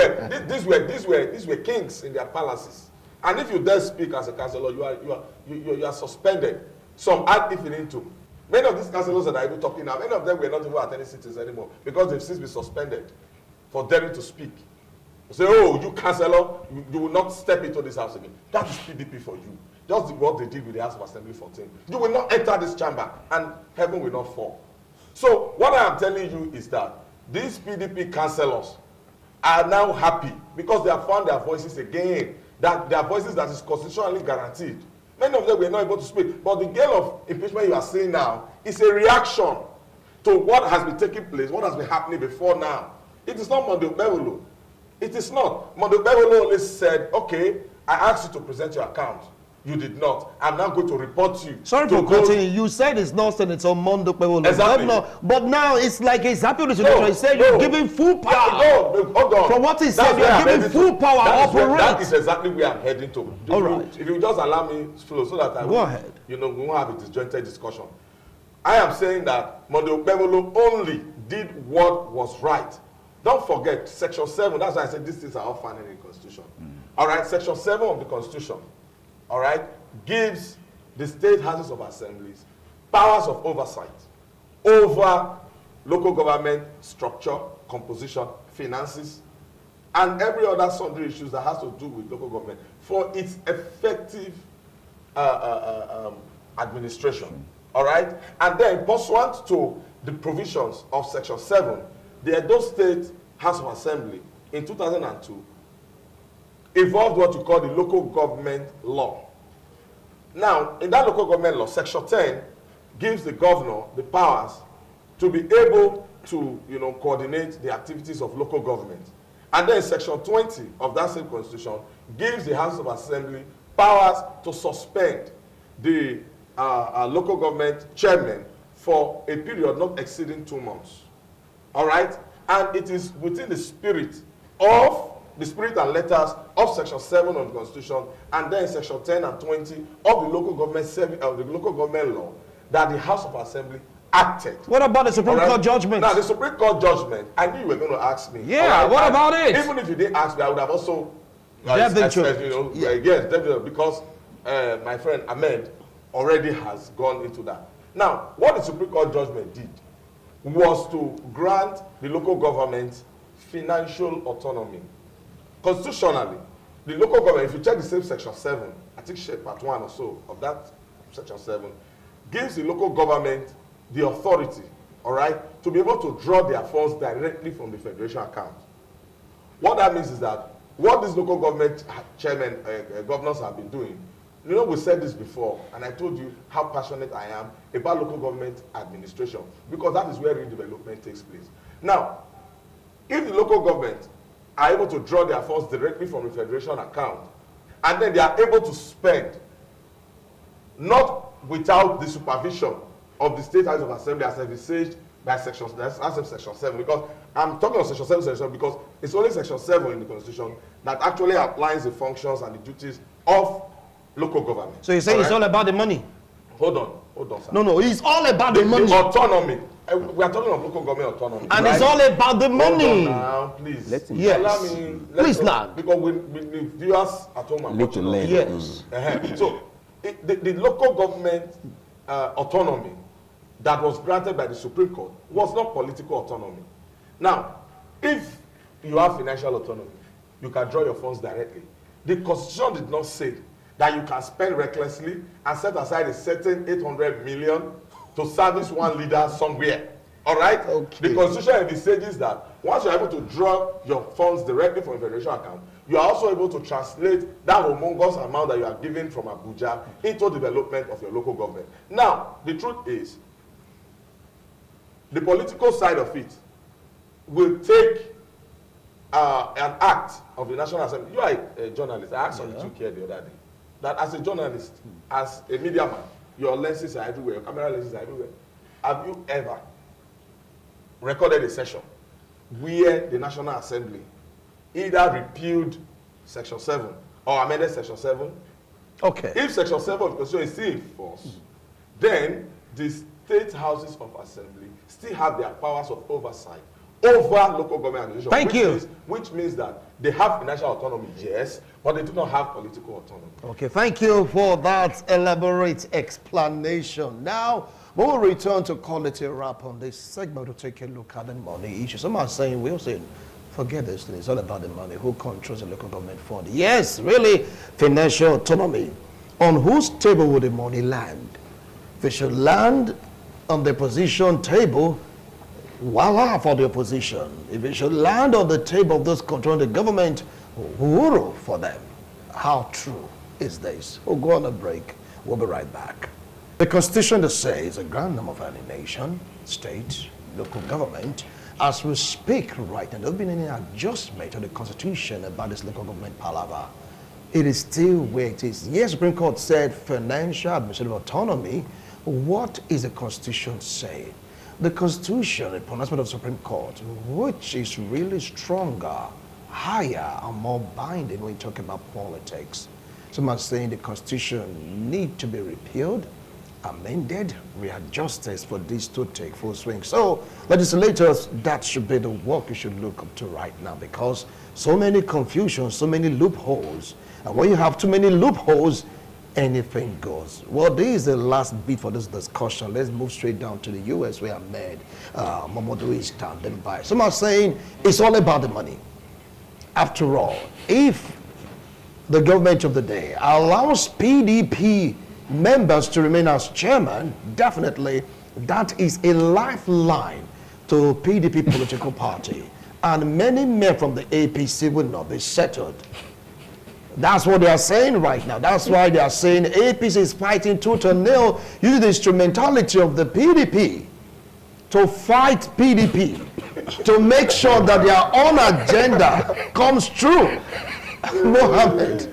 were kings in their palaces. And if you dare speak as a councillor, you are suspended. Some ad infinitum. Many of these councillors that are even talking now, many of them were not even attending sittings anymore because they've since been suspended for daring to speak. Say, oh, you councillor, you will not step into this house again. That is PDP for you. Just what they did with the House of Assembly 14. You will not enter this chamber and heaven will not fall. So what I am telling you is that these PDP councillors are now happy because they have found their voices again. That their voices that is constitutionally guaranteed. Many of them were not able to speak. But the gale of impeachment you are seeing now is a reaction to what has been taking place, what has been happening before now. It is not Mondo Bevolo. It is not. Mondo Bevolo only said, okay, I asked you to present your account. You did not. I'm now going to report you. Sorry for cutting you. You said it's not Senator Mondo Pevolo. Exactly. But now it's like he's happy with the situation. He said you're giving full power. No, hold on. From what he said, you're giving full power operate. That is exactly where I'm heading to. All right. If you just allow me flow so that I Go ahead. we won't have a disjointed discussion. I am saying that Mondo Bevolo only did what was right. Don't forget, Section 7, that's why I said these things are all found in the Constitution. All right, Section 7 of the Constitution, all right, gives the state houses of assemblies powers of oversight over local government structure, composition, finances, and every other sundry issues that has to do with local government for its effective administration. All right, and then pursuant to the provisions of Section 7, the Edo State House of Assembly in 2002 evolved what you call the local government law. Now, in that local government law, Section 10 gives the governor the powers to be able to, coordinate the activities of local government. And then Section 20 of that same constitution gives the House of Assembly powers to suspend the local government chairman for a period not exceeding 2 months. All right? And it is within the spirit and letters of Section 7 of the Constitution and then Section 10 and 20 of the local government law that the House of Assembly acted. What about the Supreme Court judgment? Now, the Supreme Court judgment, I knew you were going to ask me. Yeah, what about it? Even if you didn't ask me, I would have also Yes, because my friend Ahmed already has gone into that. Now, what the Supreme Court judgment did was to grant the local government financial autonomy. Constitutionally, the local government, if you check the same Section 7, I think part 1 or so of that Section 7, gives the local government the authority, all right, to be able to draw their funds directly from the federation account. What that means is that what these local government chairmen, governors have been doing, we said this before, and I told you how passionate I am about local government administration, because that is where redevelopment takes place. Now, if the local government are able to draw their funds directly from the federation account, and then they are able to spend, not without the supervision of the State House of Assembly as envisaged by section 7, because I'm talking of section 7 because it's only section 7 in the Constitution that actually outlines the functions and the duties of local government. So you're saying it's all about the money? Hold on, sir. No, it's all about the money. The autonomy. We are talking of local government autonomy. And right? It's all about the money. Hold on now, please. Yes. Allow me. Please now. Because the viewers at home are watching us. Yes. So, the local government autonomy that was granted by the Supreme Court was not political autonomy. Now, if you have financial autonomy, you can draw your funds directly. The Constitution did not say that you can spend recklessly and set aside a certain 800 million to service one leader somewhere. All right? Okay. The Constitution envisages that once you're able to draw your funds directly from a federation account, you are also able to translate that humongous amount that you are given from Abuja into development of your local government. Now, the truth is, the political side of it will take an act of the National Assembly. You are a journalist. I asked on the 2K the other day that as a journalist, as a media man, your lenses are everywhere, your camera lenses are everywhere. Have you ever recorded a session where the National Assembly either repealed Section 7 or amended Section 7? Okay. If Section 7 of the Constitution is still in force, then the state houses of assembly still have their powers of oversight over local government administration. Thank you. Which means that they have financial autonomy, yes, but they do not have political autonomy. Okay, thank you for that elaborate explanation. Now, we will return to quality wrap on this segment to take a look at the money issue. Some are saying, we're saying, forget this thing, it's all about the money. Who controls the local government fund? Yes, really, financial autonomy. On whose table will the money land? If it should land on the opposition table, voila for the opposition. If it should land on the table of those controlling the government, whooroo for them. How true is this? We'll go on a break. We'll be right back. The Constitution says a grand number of any nation, state, local government, as we speak right now, there's been any adjustment to the Constitution about this local government palaver. It is still where it is. Yes, Supreme Court said financial administrative autonomy. What is the Constitution saying? The Constitution, a pronouncement of the Supreme Court, which is really stronger, higher, and more binding when you talk about politics. Some are saying the Constitution need to be repealed, amended, readjusted for this to take full swing. So, legislators, that should be the work you should look up to right now, because so many confusions, so many loopholes. And when you have too many loopholes, anything goes. Well, this is the last bit for this discussion. Let's move straight down to the U.S. where Ahmed Momodu is standing by. Some are saying it's all about the money. After all, if the government of the day allows PDP members to remain as chairman, definitely that is a lifeline to PDP political party. And many men from the APC will not be settled. That's what they are saying right now. That's why they are saying APC is fighting tooth and nail, using the instrumentality of the PDP to fight PDP, to make sure that their own agenda comes true. Mohammed,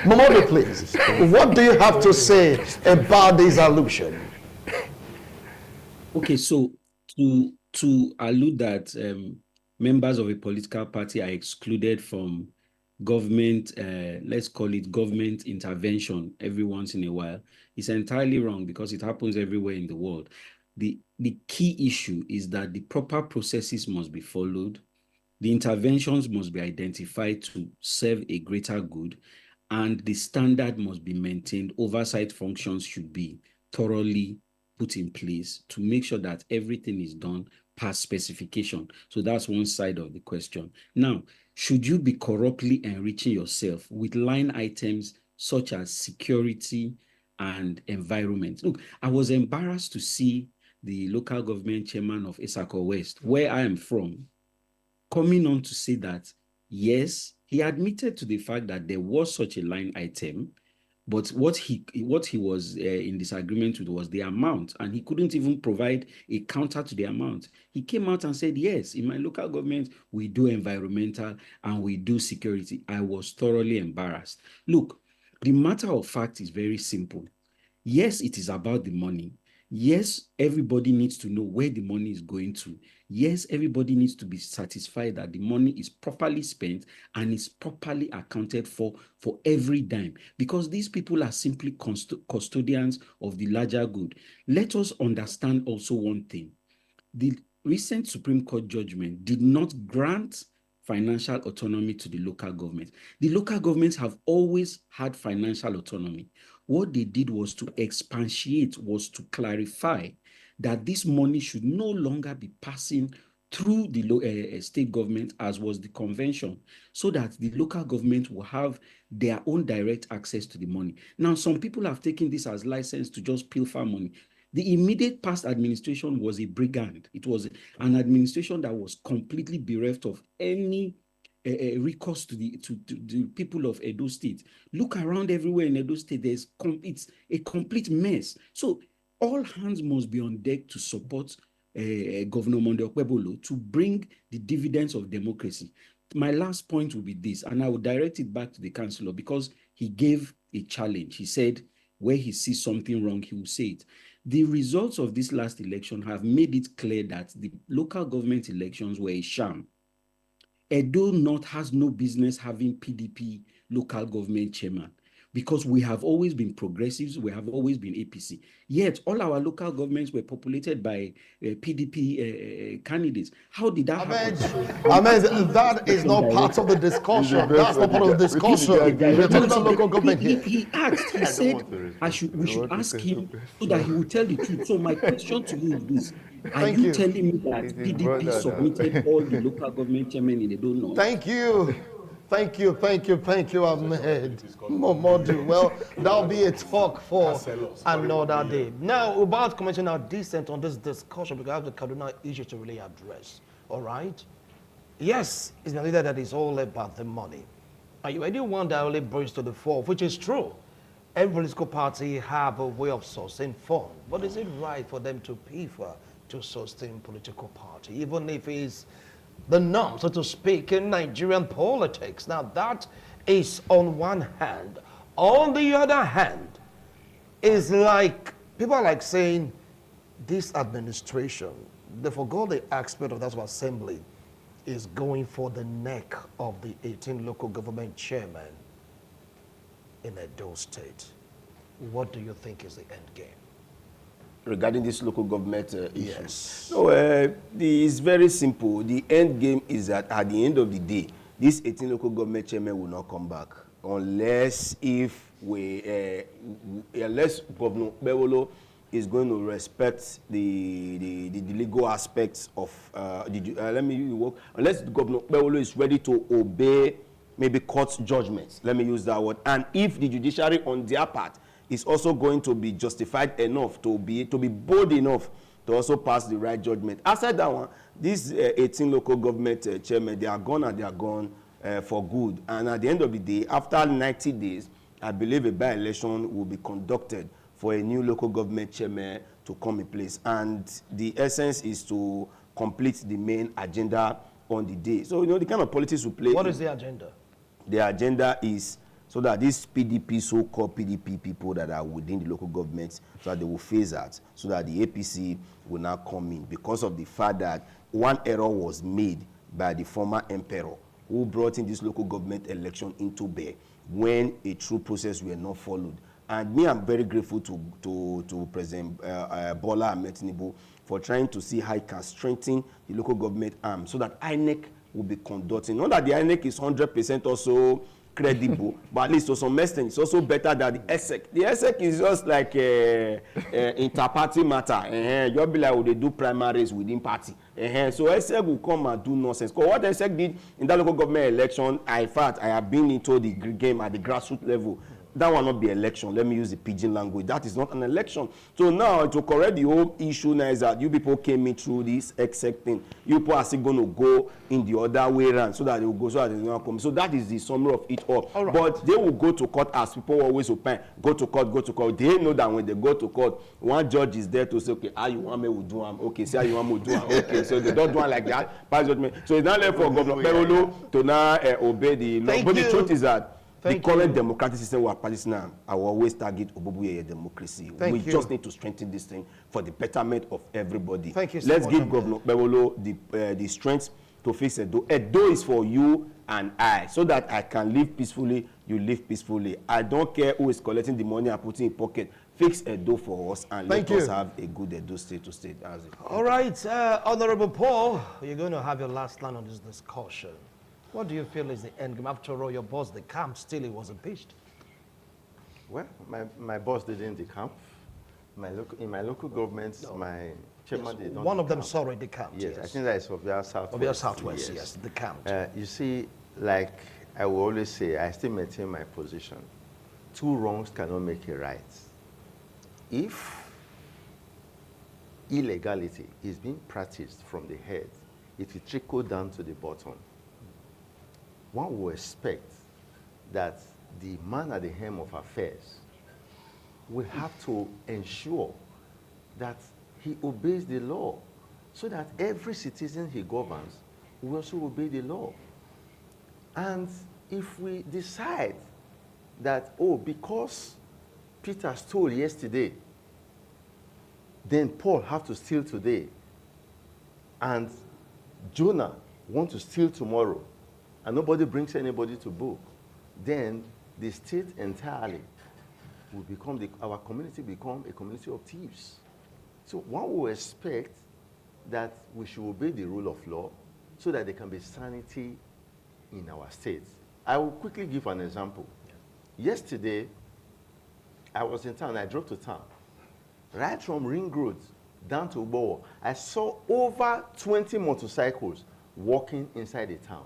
Momodu, please, what do you have to say about this allusion? Okay, so to allude that members of a political party are excluded from government, let's call it government intervention every once in a while, is entirely wrong, because it happens everywhere in the world. The key issue is that the proper processes must be followed, the interventions must be identified to serve a greater good, and the standard must be maintained. Oversight functions should be thoroughly put in place to make sure that everything is done past specification. So that's one side of the question. Now, should you be corruptly enriching yourself with line items such as security and environment? Look, I was embarrassed to see the local government chairman of Isako West, where I am from, coming on to say that, yes, he admitted to the fact that there was such a line item, But what he was in disagreement with was the amount, and he couldn't even provide a counter to the amount. He came out and said, yes, in my local government, we do environmental and we do security. I was thoroughly embarrassed. Look, the matter of fact is very simple. Yes, it is about the money. Yes, everybody needs to know where the money is going to. Yes, everybody needs to be satisfied that the money is properly spent and is properly accounted for every dime, because these people are simply custodians of the larger good. Let us understand also one thing. The recent Supreme Court judgment did not grant financial autonomy to the local government. The local governments have always had financial autonomy. What they did was to expatiate, was to clarify that this money should no longer be passing through the state government, as was the convention, so that the local government will have their own direct access to the money. Now, some people have taken this as license to just pilfer money. The immediate past administration was a brigand. It was an administration that was completely bereft of any recourse to the people of Edo State. Look around everywhere in Edo State, it's a complete mess. So all hands must be on deck to support Governor Monday Okpebholo to bring the dividends of democracy. My last point will be this, and I will direct it back to the councillor, because he gave a challenge. He said where he sees something wrong, he will say it. The results of this last election have made it clear that the local government elections were a sham. Edo North has no business having PDP local government chairman, because we have always been progressives, we have always been APC. Yet all our local governments were populated by PDP candidates. How did that happen? Ahmed, that is not part of the discussion. That's not part of the discussion. We're talking about local government here. He asked, he said we should ask him so that he will tell the truth. So my question to you is this. Are you telling me that PDP submitted all the local government chairmen in Edo North? Thank you, Ahmed. Momodu. Well, that'll be a talk for another day. Now, about commenting our dissent on this discussion, because I have the Kaduna issue to really address. All right? Yes, it's the leader that is all about the money. Are you anyone that only brings to the fore, which is true? Every political party have a way of sourcing funds. But is it right for them to pay for to sustain political party, even if it's the norm, so to speak, in Nigerian politics? Now, that is on one hand. On the other hand, is like, people are like saying, this administration, they forgot the aspect of that assembly is going for the neck of the 18 local government chairmen in Edo State. What do you think is the end game? Regarding this local government issue? Yes. So it's very simple. The end game is that at the end of the day, these 18 local government chairmen will not come back unless unless Governor Okpebholo is going to respect the legal aspects of unless Governor Okpebholo is ready to obey maybe court judgments. Let me use that word. And if the judiciary on their part is also going to be justified enough to be bold enough to also pass the right judgment. Aside that one, these 18 local government chairmen, they are gone and they are gone for good. And at the end of the day, after 90 days, I believe a by-election will be conducted for a new local government chairman to come in place. And the essence is to complete the main agenda on the day. So, the kind of politics we play. What is the agenda? The agenda is so that these PDP, so-called PDP people that are within the local governments, so that they will phase out, so that the APC will now come in, because of the fact that one error was made by the former emperor who brought in this local government election into bear when a true process were not followed. And me, I'm very grateful to President Bola Ahmed Tinubu for trying to see how he can strengthen the local government arm so that INEC will be conducting. Not that the INEC is 100% also credible, but at least to some extent, it's also better than the ESEC. The ESEC is just like inter-party matter. You'll be like, they do primaries within party. So ESEC will come and do nonsense. Because what ESEC did in that local government election, I have been into the game at the grassroots level. that will not be election. Let me use the pidgin language. That is not an election. So now, to correct the whole issue now is that you people came in through this exec thing. You people are still going to go in the other way around so that they will go, so that they will not come. So that is the summary of it all. All right. But they will go to court as people always open. Go to court, go to court. They know that when they go to court, one judge is there to say, okay, how you want me to do them? Okay, say how you want me to do them. Okay, so they don't do it like that. Pass judgment. So it's not left for Governor Perolo to now obey the law. But the truth is that the current democratic system we are practicing now, I will always target Obubuyeye democracy. We just need to strengthen this thing for the betterment of everybody. Thank you so Let's much, give Governor Perolo the strength to fix Edo. Edo is for you and I, so that I can live peacefully, you live peacefully. I don't care who is collecting the money and putting in pocket. Fix Edo for us and let us have a good Edo state to state. All right, Honorable Paul, you're going to have your last line on this discussion. What do you feel is the end game? After all, your boss, the camp, still he was impeached. Well, my boss didn't decamp. In my local government, my chairman did not. One of them sorry decamped. Yes, I think that is of your Southwest. Of your Southwest, yes, decamped. You see, like I will always say, I still maintain my position. Two wrongs cannot make a right. If illegality is being practiced from the head, it will trickle down to the bottom. One will expect that the man at the helm of affairs will have to ensure that he obeys the law so that every citizen he governs will also obey the law. And if we decide that, oh, because Peter stole yesterday, then Paul have to steal today, and Jonah want to steal tomorrow, and nobody brings anybody to book, then the state entirely will become, our community become a community of thieves. So one will expect that we should obey the rule of law so that there can be sanity in our state. I will quickly give an example. Yesterday, I was in town, I drove to town. Right from Ring Road down to Ubowo, I saw over 20 motorcycles walking inside the town.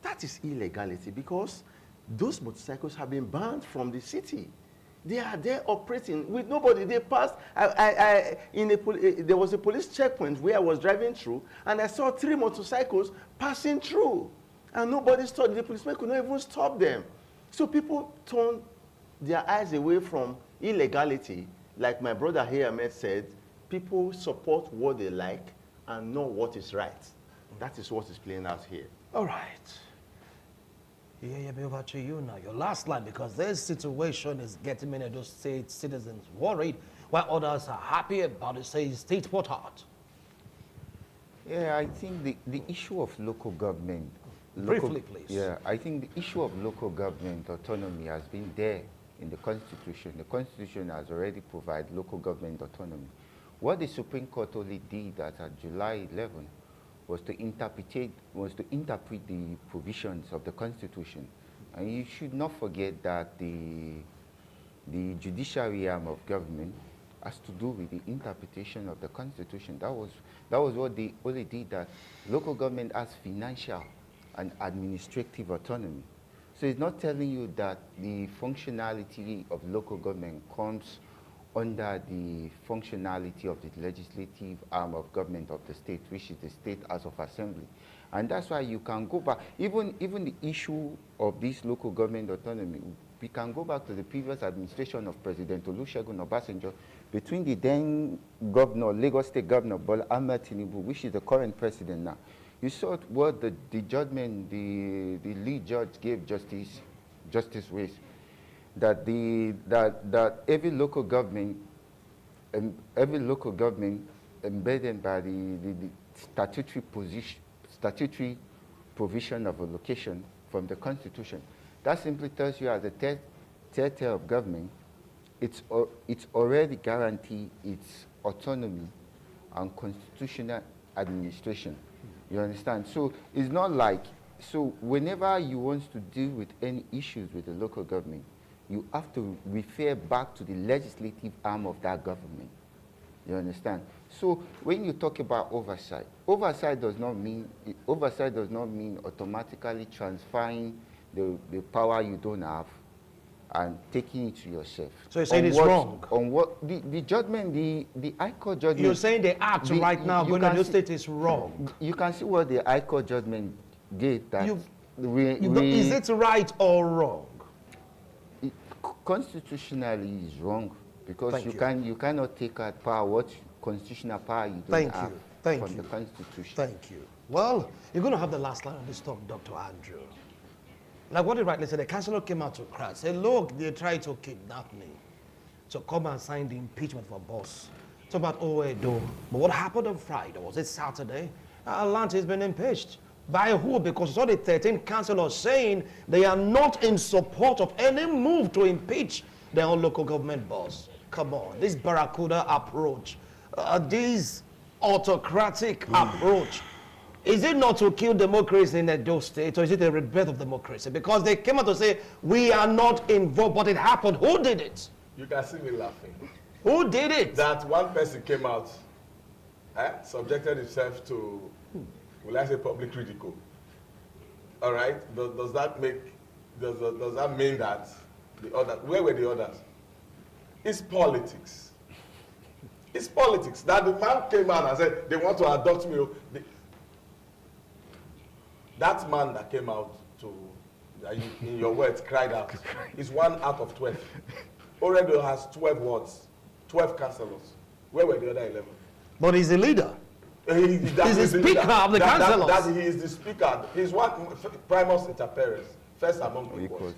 That is illegality because those motorcycles have been banned from the city. They are there operating with nobody. They passed. There was a police checkpoint where I was driving through, and I saw 3 motorcycles passing through, and nobody stopped. The policeman could not even stop them. So people turned their eyes away from illegality. Like my brother here Ahmed said, people support what they like and know what is right. That is what is playing out here. All right. Yeah, over to you now. Your last line, because this situation is getting many of those state citizens worried, while others are happy about it, say state port heart. Yeah, I think the issue of local government. Briefly, please. Yeah, I think the issue of local government autonomy has been there in the Constitution. The Constitution has already provided local government autonomy. What the Supreme Court only did at July 11 was to interpret the provisions of the Constitution. And you should not forget that the judiciary arm of government has to do with the interpretation of the Constitution. That was what they only did, that local government has financial and administrative autonomy. So it's not telling you that the functionality of local government comes under the functionality of the legislative arm of government of the state, which is the State House of Assembly. And that's why you can go back, even the issue of this local government autonomy, we can go back to the previous administration of President Olusegun Obasanjo, between the then governor, Lagos State Governor Bola Ahmed Tinubu, which is the current president now. You saw what the judgment the lead judge gave Justice Ways, that every local government embedded by the statutory provision of a location from the Constitution. That simply tells you, as a tier of government, it's already guaranteed its autonomy and constitutional administration. You understand? So it's not like, so whenever you want to deal with any issues with the local government, you have to refer back to the legislative arm of that government. You understand? So when you talk about oversight does not mean automatically transferring the power you don't have and taking it to yourself. So you're saying On it's what- wrong? On what the judgment, the High Court judgment. You're saying the act right now going to Edo State is wrong. You can see what the High Court judgment did. That Is it right or wrong? Constitutionally is wrong because Thank you cannot take out power, what constitutional power you don't Thank have you. Thank from you. the Constitution. Thank you. Well, you're going to have the last line of this talk, Dr. Andrew. Like what he rightly said, the councillor came out to cry, said, look, they tried to kidnap me. So come and sign the impeachment for boss. It's about Oedo. But what happened on Friday? Was it Saturday? Atlanta has been impeached. By who? Because it's all the 13 councillors saying they are not in support of any move to impeach their own local government boss. Come on, this Barracuda approach, this autocratic approach, is it not to kill democracy in Edo State, or is it a rebirth of democracy? Because they came out to say, we are not involved, but it happened. Who did it? You can see me laughing. Who did it? That one person came out, subjected himself to, will I say, public ridicule. All right? Does that mean that the others, where were the others? It's politics. It's politics. That the man came out and said, they want to adopt me. That man that came out to, in your words, cried out, is 1 out of 12. Oredo has 12 wards, 12 councillors. Where were the other 11? But he's the leader. He's the speaker of the councillors. He is the speaker. He's one primus inter pares, first among equals.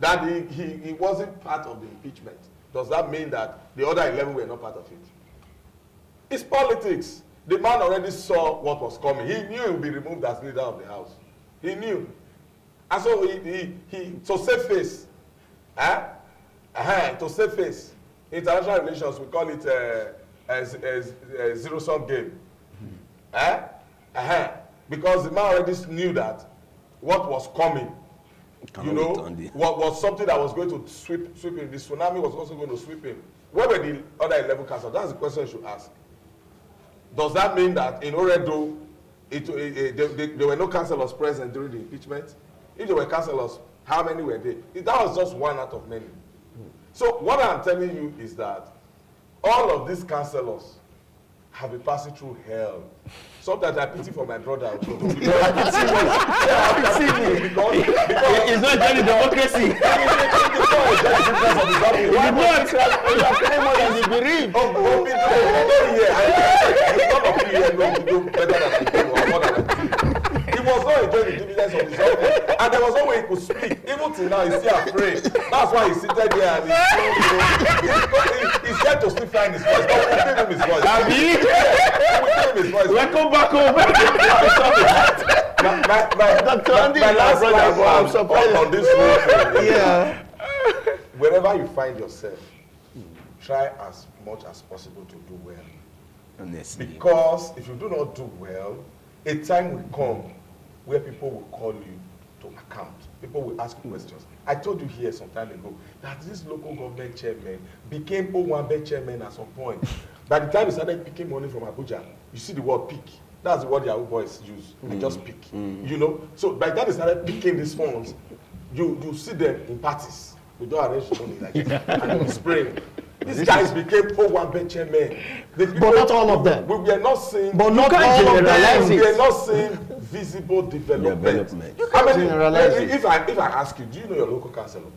That he wasn't part of the impeachment. Does that mean that the other 11 were not part of it? It's politics. The man already saw what was coming. He knew he would be removed as leader of the house. He knew. And so he to save face, to save face, international relations, we call it a zero-sum game. Because the man already knew that what was coming, what was something that was going to sweep him. The tsunami was also going to sweep him. Where were the other 11 councillors? That's the question you should ask. Does that mean that in Oredo, there were no councillors present during the impeachment? If there were councillors, how many were there? That was just 1 out of many. So what I'm telling you is that all of these councillors have been passing through hell. Sometimes I pity for my brother. It's not any democracy. He was not enjoying the dividends of his office, and there was no way he could speak. Even till now, he's still afraid. That's why he's seated there and he's scared to still find his voice. But we'll give him his voice. We'll give him his voice. Welcome back home. My last line on this whole thing. Wherever you find yourself, try as much as possible to do well. Honestly. Because if you do not do well, a time will come where people will call you to account. People will ask you questions. I told you here some time ago that this local government chairman became O1B chairman at some point. By the time he started picking money from Abuja, you see the word pick. That's the word Yahoo boys use. They just pick. You know? So by the time they started picking these funds, you see them in parties. We don't arrange money like this. And they spraying. These guys became O1B chairman. But not all of them. We are not seeing. But not all of them. We are not seeing visible development. I mean, if I ask you, do you know your local councillor?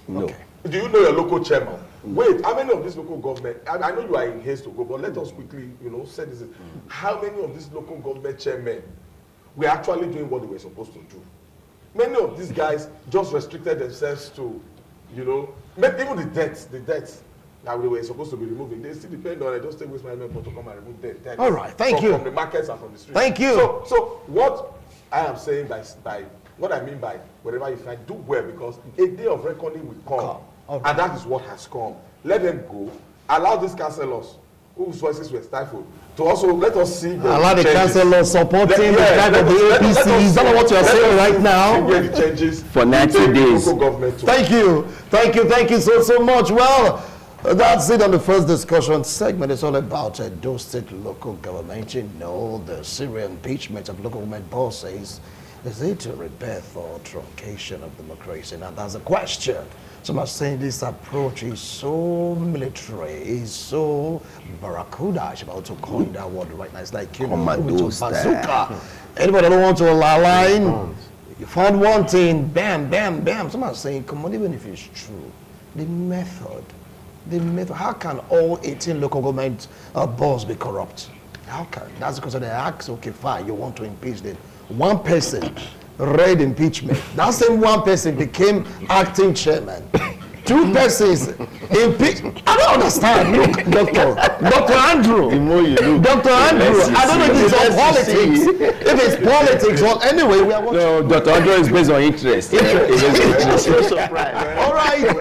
No. Okay. Do you know your local chairman? Wait, how many of these local government? I know you are in haste to go, but let us quickly, say this. How many of these local government chairmen were actually doing what they were supposed to do? Many of these guys just restricted themselves to, even the debts that we were supposed to be removing. They still depend on Edo State Waste Management Board to come and remove debt. All right, thank you. From the markets and from the streets. Thank you. So what I am saying by what I mean by wherever you find, do well, because a day of reckoning will come. Okay. And that is what has come. Let them go. Allow these councillors whose voices were stifled to also let us see the allow the changes. councillors supporting the drive of the APC. Is that what you are saying right now? Where the changes for 90 days. Thank you so much. Well, that's it on the first discussion segment. It's all about Edo State local government. The serial impeachment of local government bosses Is it a rebirth or truncation of democracy? Now that's the question. Some are saying this approach is so military, is so barracuda. I'm about to coin that word right now. It's like, you know, with a bazooka. Anybody don't want to align? You found one thing, bam, bam, bam. Some are saying, come on, even if it's true, the method, how can all 18 local government boards be corrupt? How can? That's because they ask, okay, fine, you want to impeach them. One person read impeachment. That same one person became acting chairman. Two persons impeached. I don't understand. Look, Dr. Andrew. The more you look, Dr. Andrew, I don't know if it's all politics. If it's politics, well, anyway, we are watching. No, Dr. Andrew is based on interest. So surprised. All right.